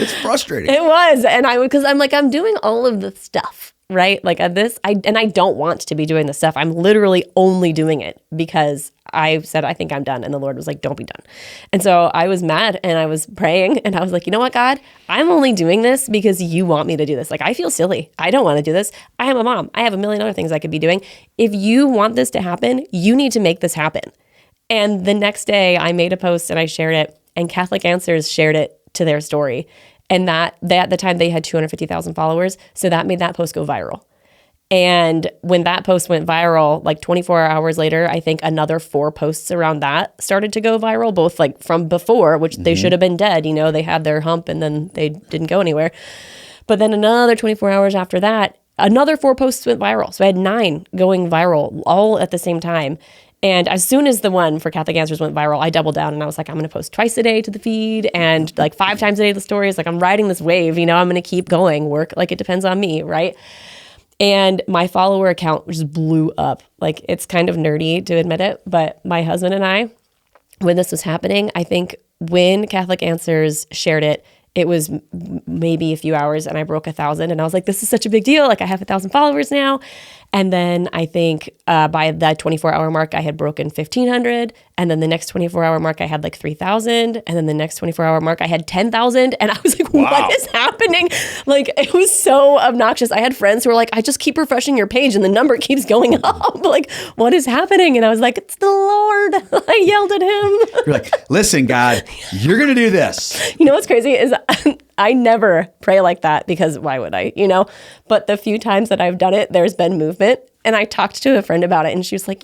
It's frustrating. It was. And because I'm doing all of the stuff, right? I don't want to be doing the stuff. I'm literally only doing it because I said, I think I'm done. And the Lord was like, don't be done. And so I was mad and I was praying and I was like, you know what, God, I'm only doing this because you want me to do this. I feel silly. I don't want to do this. I am a mom. I have a million other things I could be doing. If you want this to happen, you need to make this happen. And the next day I made a post and I shared it, and Catholic Answers shared it to their story. And that at the time they had 250,000 followers. So that made that post go viral. And when that post went viral, 24 hours later, I think another 4 posts around that started to go viral, both from before, which they should have been dead. They had their hump and then they didn't go anywhere. But then another 24 hours after that, another 4 posts went viral. So I had 9 going viral all at the same time. And as soon as the one for Catholic Answers went viral, I doubled down and I was like, I'm going to post twice a day to the feed and 5 times a day to the stories. I'm riding this wave, I'm going to keep going, work like it depends on me, right? And my follower account just blew up. It's kind of nerdy to admit it, but my husband and I, when this was happening, I think when Catholic Answers shared it, it was maybe a few hours and I broke 1,000 and I was like, this is such a big deal. I have 1,000 followers now. And then I think by that 24-hour mark, I had broken 1,500. And then the next 24-hour mark, I had 3,000. And then the next 24-hour mark, I had 10,000. And I was like, wow, what is happening? It was so obnoxious. I had friends who were like, I just keep refreshing your page and the number keeps going up. What is happening? And I was like, it's the Lord. I yelled at him. You're like, listen, God, you're going to do this. You know what's crazy is I never pray like that because why would I, But the few times that I've done it, there's been movement. And I talked to a friend about it and she was like,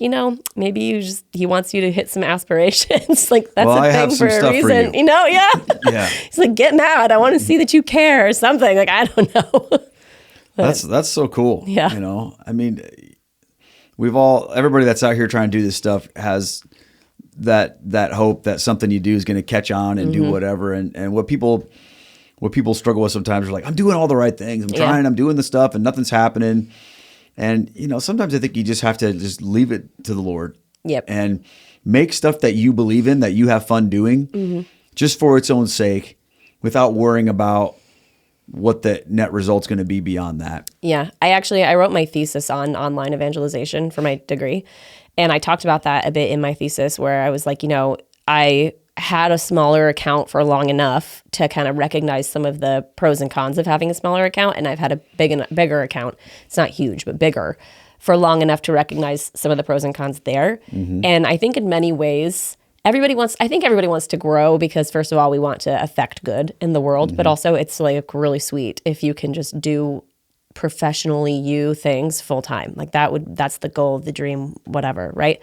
maybe he wants you to hit some aspirations. That's a thing for a reason. Yeah. Yeah. He's like, get mad. I want to see that you care or something. I don't know. That's so cool. Yeah. Everybody that's out here trying to do this stuff has that hope that something you do is going to catch on and do whatever. And what people struggle with sometimes are like, I'm doing all the right things. I'm trying, I'm doing the stuff and nothing's happening. And, sometimes I think you just have to just leave it to the Lord. Yep. And make stuff that you believe in, that you have fun doing, just for its own sake, without worrying about what the net result's going to be beyond that. Yeah. I wrote my thesis on online evangelization for my degree. And I talked about that a bit in my thesis where I was like, had a smaller account for long enough to kind of recognize some of the pros and cons of having a smaller account. And I've had a bigger account. It's not huge, but bigger for long enough to recognize some of the pros and cons there. And I think in many ways, everybody wants to grow because first of all, we want to affect good in the world, but also it's like really sweet if you can just do professionally you things full time. Like that's the goal, the dream, whatever, right?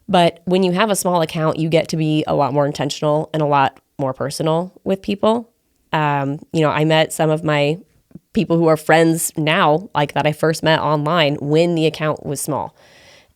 But when you have a small account, you get to be a lot more intentional and a lot more personal with people. I met some of my people who are friends now, like that I first met online when the account was small.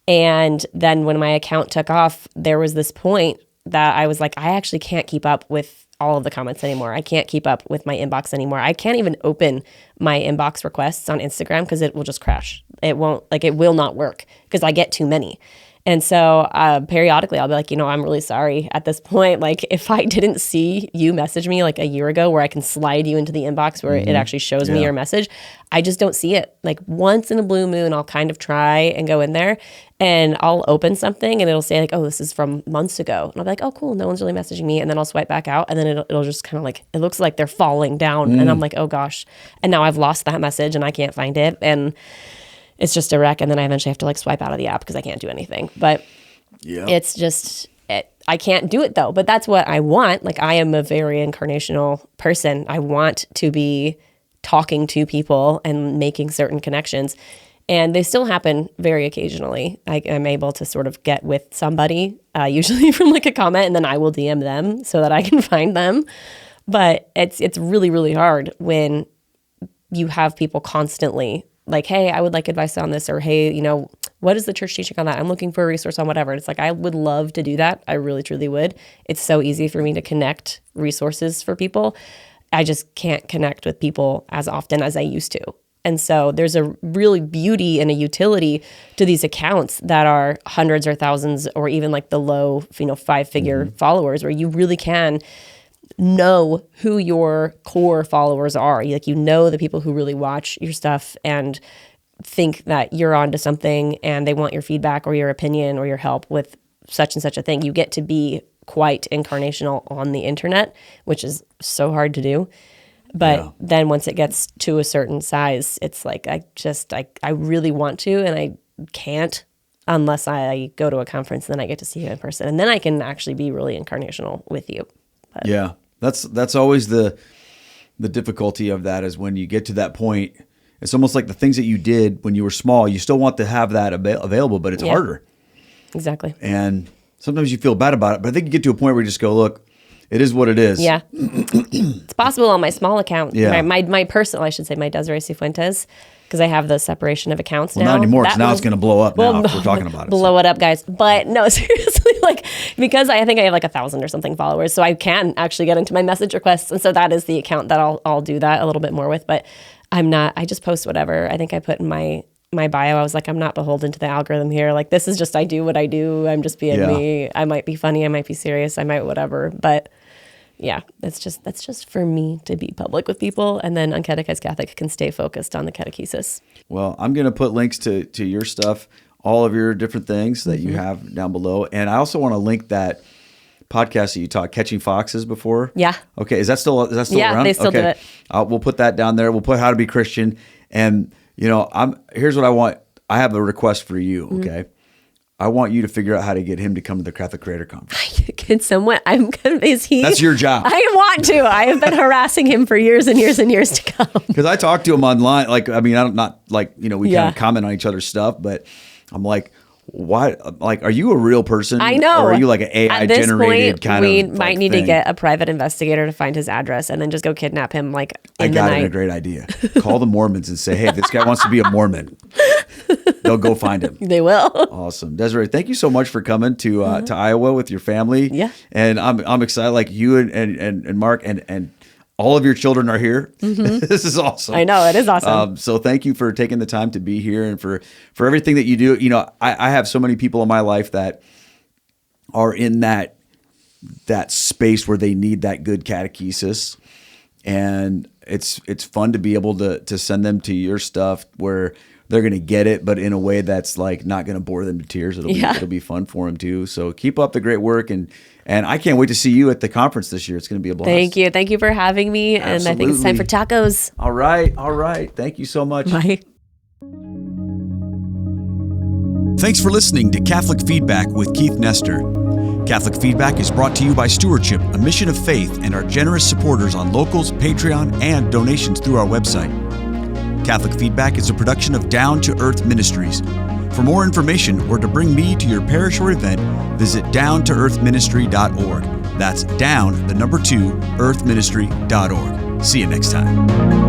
And then when my account took off, there was this point that I was like, I actually can't keep up with all of the comments anymore. I can't keep up with my inbox anymore. I can't even open my inbox requests on Instagram because it will just crash. It will not work because I get too many. And so periodically I'll be like, I'm really sorry at this point. Like if I didn't see you message me like a year ago where I can slide you into the inbox where it actually shows me your message, I just don't see it. Like once in a blue moon, I'll kind of try and go in there and I'll open something and it'll say like, oh, this is from months ago. And I'll be like, oh, cool. No one's really messaging me. And then I'll swipe back out and then it'll just kind of like, it looks like they're falling down. And I'm like, oh gosh. And now I've lost that message and I can't find it. And it's just a wreck. And then I eventually have to like swipe out of the app because I can't do anything. But it's just, I can't do it though. But that's what I want. Like I am a very incarnational person. I want to be talking to people and making certain connections. And they still happen very occasionally. I'm able to sort of get with somebody, usually from like a comment, and then I will DM them so that I can find them. But it's really, really hard when you have people constantly like, hey, I would like advice on this, or hey, what is the church teaching on that? I'm looking for a resource on whatever. It's like, I would love to do that. I really, truly would. It's so easy for me to connect resources for people. I just can't connect with people as often as I used to. And so there's a really beauty and a utility to these accounts that are hundreds or thousands or even like the low, 5-figure followers where you really can know who your core followers are. Like, the people who really watch your stuff and think that you're onto something and they want your feedback or your opinion or your help with such and such a thing. You get to be quite incarnational on the internet, which is so hard to do. But then once it gets to a certain size, it's like, I really want to, and I can't unless I go to a conference and then I get to see you in person. And then I can actually be really incarnational with you. But. Yeah. That's always the difficulty of that, is when you get to that point, it's almost like the things that you did when you were small, you still want to have that available, but it's harder. Exactly. And sometimes you feel bad about it, but I think you get to a point where you just go, look, it is what it is. Yeah. It's possible on my small account. Yeah. My personal, I should say, my Desirae Sifuentes, because I have the separation of accounts now. Not anymore, because now it's going to blow up now if we're talking about it. Blow it up, guys. But no, seriously, because I think I have 1,000 or something followers, so I can actually get into my message requests. And so that is the account that I'll do that a little bit more with. But I just post whatever. I think I put in my bio, I was like, I'm not beholden to the algorithm here. Like, this is just, I do what I do. I'm just being me. I might be funny. I might be serious. I might whatever. But yeah, that's just for me to be public with people. And then Uncatechized Catholic can stay focused on the catechesis. Well, I'm going to put links to your stuff, all of your different things that you have down below. And I also want to link that podcast that you taught, Catching Foxes, before. Yeah. Okay. Is that still around? Yeah, they still do it. We'll put that down there. We'll put How to Be Christian. And here's what I want. I have a request for you. Okay. I want you to figure out how to get him to come to the Catholic Creator Conference. Can someone? That's your job. I want to. I have been harassing him for years and years and years to come. Because I talked to him online. We kind of comment on each other's stuff, but I'm like, why? Like, are you a real person? I know. Or are you like an AI generated kind of? We might need to get a private investigator to find his address and then just go kidnap him. I got a great idea. Call the Mormons and say, hey, this guy wants to be a Mormon. They'll go find him. They will. Awesome. Desirae, thank you so much for coming to Iowa with your family. Yeah. And I'm excited, like you and Mark and all of your children are here. This is awesome. I know, it is awesome. So thank you for taking the time to be here and for everything that you do. I have so many people in my life that are in that space where they need that good catechesis. And it's fun to be able to send them to your stuff where they're going to get it, but in a way that's like not going to bore them to tears. It'll be fun for them too. So keep up the great work, and I can't wait to see you at the conference this year. It's going to be a blast. Thank you for having me. Absolutely. And I think it's time for tacos. All right. Thank you so much. Bye. Thanks for listening to Catholic Feedback with Keith Nestor. Catholic Feedback is brought to you by Stewardship, a mission of faith, and our generous supporters on Locals, Patreon, and donations through our website. Catholic Feedback is a production of Down to Earth Ministries. For more information or to bring me to your parish or event, visit downtoearthministry.org. That's down, the number 2, earthministry.org. See you next time.